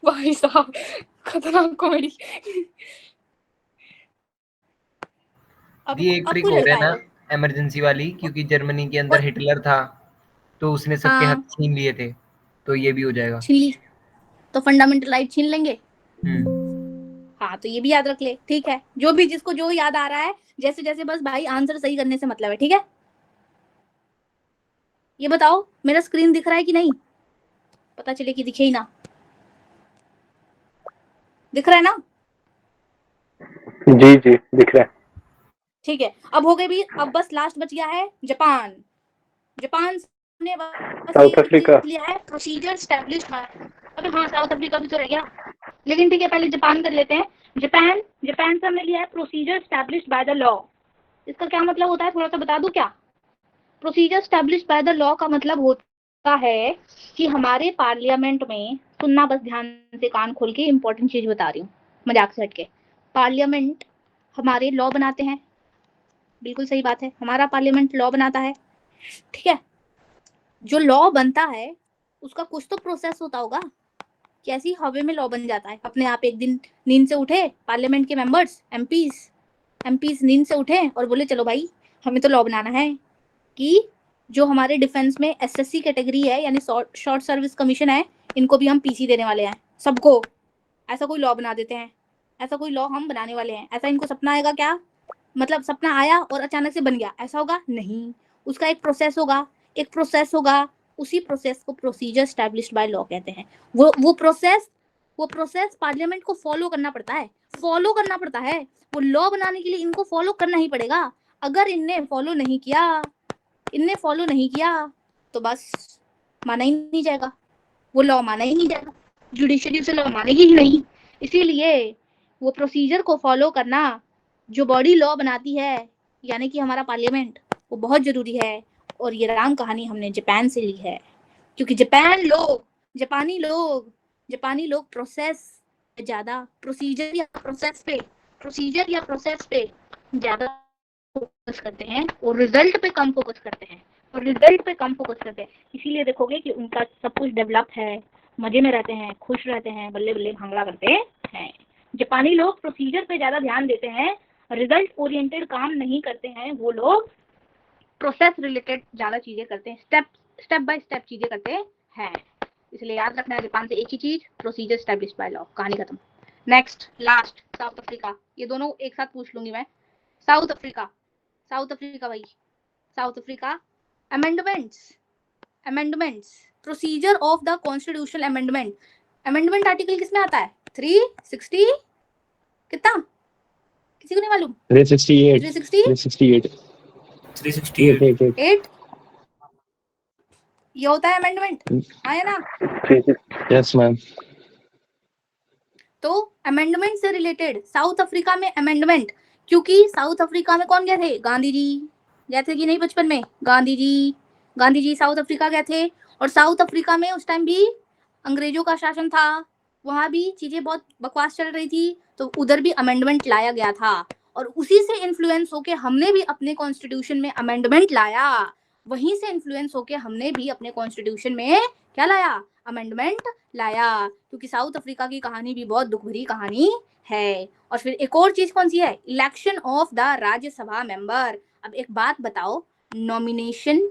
भाई साहब खतरनाक कॉमेडी। अब ये एक अब ट्रिक कोई हो लड़का गया ना आएगा। इमरजेंसी वाली, क्योंकि जर्मनी के अंदर और हिटलर था तो उसने सबके हाँ हाथ छीन लिए थे, तो ये भी हो जाएगा। छीन ली तो फंडामेंटल राइट छीन लेंगे। हाँ तो ये भी याद रख ले, ठीक है। जो भी जिसको जो याद आ रहा है, जैसे जैसे, बस भाई आंसर सही करने से मतलब है, ठीक है। ये बताओ मेरा स्क्रीन दिख रहा है कि नहीं, पता चले कि दिखे ही ना। दिख रहा है ना? जी जी दिख रहा है। ठीक है, अब हो गए भी। अब बस लास्ट बच गया है जापान। जापान ने बस साउथ ये अफ्रीका। लिया है, प्रोसीजर एस्टैब्लिश्ड बाय। अबे हाँ, साउथ अफ्रीका भी तो रह गया, लेकिन ठीक है पहले जापान कर लेते हैं। जापान, जापान से हमने लिया है procedure established by the law. इसका क्या मतलब होता है, थोड़ा सा बता दूं क्या? Procedure established by the law का मतलब होता है कि हमारे पार्लियामेंट में, सुनना बस ध्यान से, कान खोल के, इंपॉर्टेंट चीज बता रही हूँ, मजाक से हटके। पार्लियामेंट हमारे लॉ बनाते हैं, बिल्कुल सही बात है, हमारा पार्लियामेंट लॉ बनाता है, ठीक है। जो लॉ बनता है उसका कुछ तो प्रोसेस होता होगा, कैसी हवा में लॉ बन जाता है अपने आप? एक दिन नींद से उठे पार्लियामेंट के मेंबर्स, एमपीज नींद से उठे और बोले चलो भाई हमें तो लॉ बनाना है कि जो हमारे डिफेंस में एसएससी कैटेगरी है, यानी शॉर्ट सर्विस कमीशन है, इनको भी हम पीसी देने वाले हैं सबको। ऐसा कोई लॉ बना देते हैं, ऐसा कोई लॉ हम बनाने वाले हैं। ऐसा इनको सपना आएगा क्या? मतलब सपना आया और अचानक से बन गया, ऐसा होगा? नहीं, उसका एक प्रोसेस होगा, एक प्रोसेस होगा। उसी प्रोसेस को प्रोसीजर एस्टैब्लिश्ड बाय लॉ कहते हैं। वो प्रोसेस पार्लियामेंट को फॉलो करना पड़ता है, फॉलो करना पड़ता है। वो लॉ बनाने के लिए इनको फॉलो करना ही पड़ेगा। अगर इनने फॉलो नहीं किया तो बस माना ही नहीं जाएगा, वो लॉ माना ही नहीं जाएगा, जुडिशरी से लॉ मानेगी ही नहीं। इसीलिए वो प्रोसीजर को फॉलो करना, जो बॉडी लॉ बनाती है यानी कि हमारा पार्लियामेंट, वो बहुत जरूरी है। और ये राम कहानी हमने जापान से ली है, क्योंकि जापानी लोग प्रोसेस ज्यादा, प्रोसीजर या प्रोसेस पे ज्यादा फोकस करते हैं और रिजल्ट पे कम फोकस करते हैं। इसीलिए देखोगे कि उनका सब कुछ डेवलप है, मजे में रहते हैं, खुश रहते हैं, बल्ले बल्ले भांगड़ा करते हैं। जापानी लोग प्रोसीजर पे ज्यादा ध्यान देते हैं, रिजल्ट ओरिएंटेड काम नहीं करते हैं। वो लोग प्रोसेस रिलेटेड ज्यादा चीजें करते हैं, स्टेप बाय स्टेप चीजें करते हैं। इसलिए याद रखना है जापान से एक ही चीज, प्रोसीजर एस्टैब्लिश्ड बाय लॉ। कहानी खत्म। Next last, south Africa. ये दोनों एक साथ पूछ लूंगी मैं। साउथ अफ्रीका भाई, south Africa. Amendments, procedure of the constitutional amendment article किसमें आता है? 360 कितना, किसी को नहीं मालूम? 368 ये होता है अमेंडमेंट, हाँ या ना? Yes ma'am. तो अमेंडमेंट से रिलेटेड साउथ अफ्रीका में अमेंडमेंट, क्योंकि साउथ अफ्रीका में कौन गए थे? गांधी जी गए थे कि नहीं बचपन में? गांधी जी साउथ अफ्रीका गए थे। और साउथ अफ्रीका में उस टाइम भी अंग्रेजों का शासन था, वहां भी चीजें बहुत बकवास चल रही थी, तो उधर भी अमेंडमेंट लाया गया था। और उसी से इन्फ्लुएंस होके हमने भी अपने कॉन्स्टिट्यूशन में अमेंडमेंट लाया, वहीं से इन्फ्लुएंस होके हमने भी अपने कॉन्स्टिट्यूशन में क्या लाया? अमेंडमेंट लाया। क्योंकि साउथ अफ्रीका की कहानी भी बहुत दुख भरी कहानी है। और फिर एक और चीज कौन सी है? Election of the Rajya Sabha member. अब एक बात बताओ, नॉमिनेशन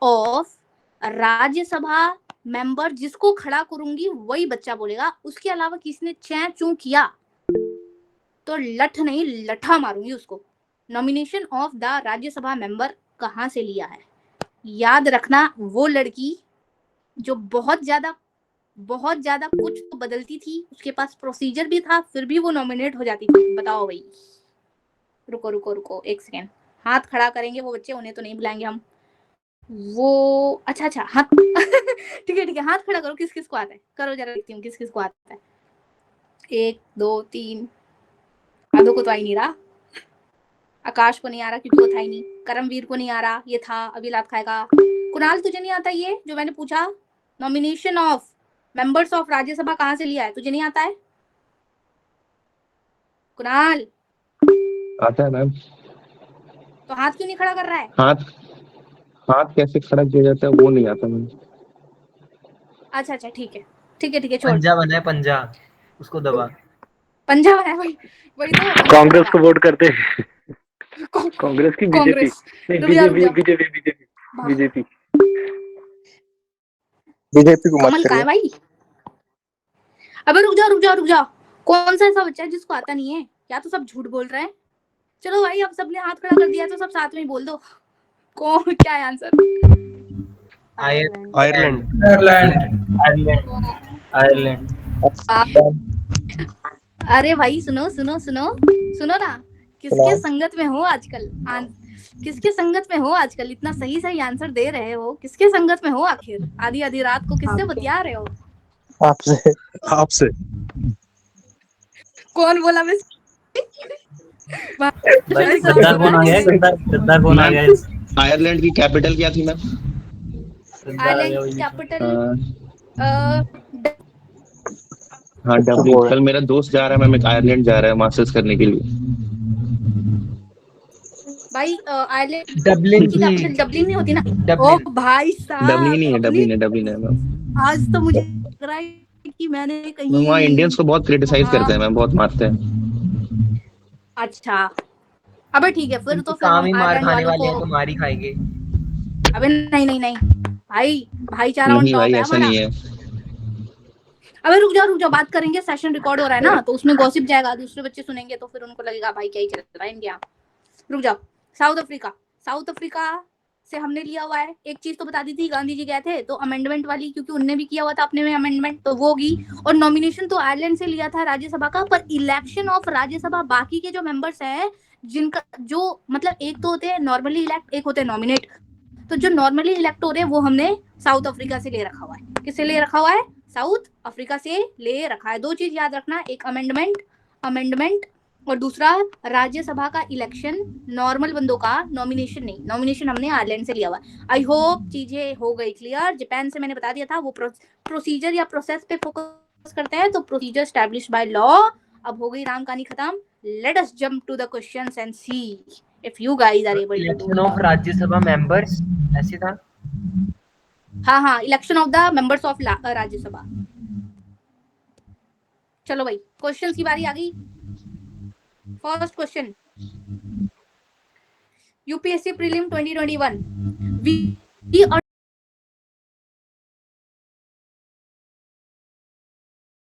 ऑफ राज्यसभा मेंबर जिसको खड़ा करूंगी वही बच्चा बोलेगा, उसके अलावा किसने चैं चू किया तो लठ नहीं लठा मारूंगी उसको। Nomination of the Rajya Sabha member कहाँ से लिया है? याद रखना, वो लड़की जो बहुत ज्यादा कुछ तो बदलती थी, उसके पास प्रोसीजर भी था, फिर भी वो नॉमिनेट हो जाती थी। बताओ भाई। रुको एक सेकेंड, हाथ खड़ा करेंगे वो बच्चे, उन्हें तो नहीं बुलाएंगे हम। वो अच्छा हाथ ठीक है, हाथ खड़ा करो, किस किस को आता है? करो जरा, देखती हूँ किस किस को आता है। 1 2 3, आधो को तो आ ही नहीं रहा। आकाश को नहीं आ रहा क्योंकि वो था ही नहीं। करमवीर को नहीं आ रहा, ये था, अभी लात खाएगा। कुणाल तुझे नहीं आता ये जो मैंने पूछा? Nomination of members of Rajya Sabha कहाँ से लिया है? तुझे नहीं आता है कुणाल? आता है मैम। तो हाथ क्यों नहीं खड़ा कर रहा है? हाथ कैसे खड़ा किया जाता है वो नहीं आता मैम। अच्छा ठीक है, ठीक है छोड़। पंजा बना है, पंजा, उसको दबा। पंजा है वही तो कांग्रेस को वोट करते हैं। कांग्रेस की बीजेपी कांग्रेस। नहीं रुक जा, बीजेपी बीजेपी को मत कमल का है करिए। भाई। अबे रुक जा, कौन सा ऐसा बच्चा है जिसको आता नहीं है? या तो सब झूठ बोल रहे हैं। चलो भाई, अब सबने हाथ खड़ा कर दिया तो सब साथ में ही बोल दो। कौन, क्या है आंसर? आयरलैंड। आयरलैंड। अरे भाई सुनो ना, किसके संगत में हो आजकल? किसके संगत में हो आजकल? इतना सही आंसर दे रहे हो, किसके संगत में हो आखिर? आधी रात को किससे बतिया रहे हो? आपसे कौन बोला? मैं गद्दार कौन आ गया? गद्दार कौन आ गया? आयरलैंड की कैपिटल क्या थी मैम? आयरलैंड कैपिटल हाँ डब्लिन। कल मेरा दोस्त जा रहा है मैम, आयरलैंड जा रहा है मास्टर्स करने के लिए। भाई आयरलैंड डबलिन की कैपिटल डबलिन नहीं होती ना? ओ भाई साहब, डब्लिन है मैम। आज तो मुझे लग रहा है कि मैंने कहीं वहाँ इंडियंस को बहुत क्रिटिसाइज करते हैं मैम, बहुत मारते हैं। अच्छा, अबे ठीक है फिर तो काम ही मार आयरलैंड खाने वालों वाले हैं को। तो मार ही खाएंगे। अबे नहीं भाई, भाईचारा ऑन नहीं टॉप भाई है ऐसा हमारा। नहीं है। अबे रुक जाओ, बात करेंगे, सेशन रिकॉर्ड हो रहा है ना, तो उसमें गॉसिप जाएगा, दूसरे बच्चे सुनेंगे तो फिर उनको लगेगा भाई क्या ही चल रहा है इनके यहाँ। रुक जाओ। साउथ अफ्रीका से हमने लिया हुआ है। एक चीज तो बता दी थी, गांधी जी गए थे तो अमेंडमेंट वाली, क्योंकि उनने भी किया हुआ था अपने में अमेंडमेंट, तो वो होगी। और नॉमिनेशन तो आयरलैंड से लिया था राज्यसभा का, पर इलेक्शन ऑफ राज्यसभा बाकी के जो मेंबर्स हैं, जिनका जो मतलब एक तो होते हैं नॉर्मली इलेक्ट, एक होते हैं नॉमिनेट, तो जो नॉर्मली इलेक्ट हो रहे हैं वो हमने साउथ अफ्रीका से ले रखा हुआ है। किससे ले रखा हुआ है? साउथ अफ्रीका से ले रखा है। दो चीज याद रखना, एक अमेंडमेंट और दूसरा राज्यसभा का इलेक्शन। नॉर्मल बंदों का नॉमिनेशन नहीं, नॉमिनेशन हमने आयरलैंड से लिया हुआ है। आई होप चीजें हो गई क्लियर। जापान से मैंने बता दिया था, वो प्रोसीजर या प्रोसेस पे फोकस करते हैं, तो प्रोसीजर एस्टैब्लिश बाय लॉ। अब हो गई राम कहानी खत्म। Let us jump to the questions and see if you guys are able to do election of Rajya Sabha members ऐसे था। हाँ, election of the members of Rajya Sabha. चलो भाई, क्वेश्चंस की बारी आ गई। First question, UPSC prelim 2021, we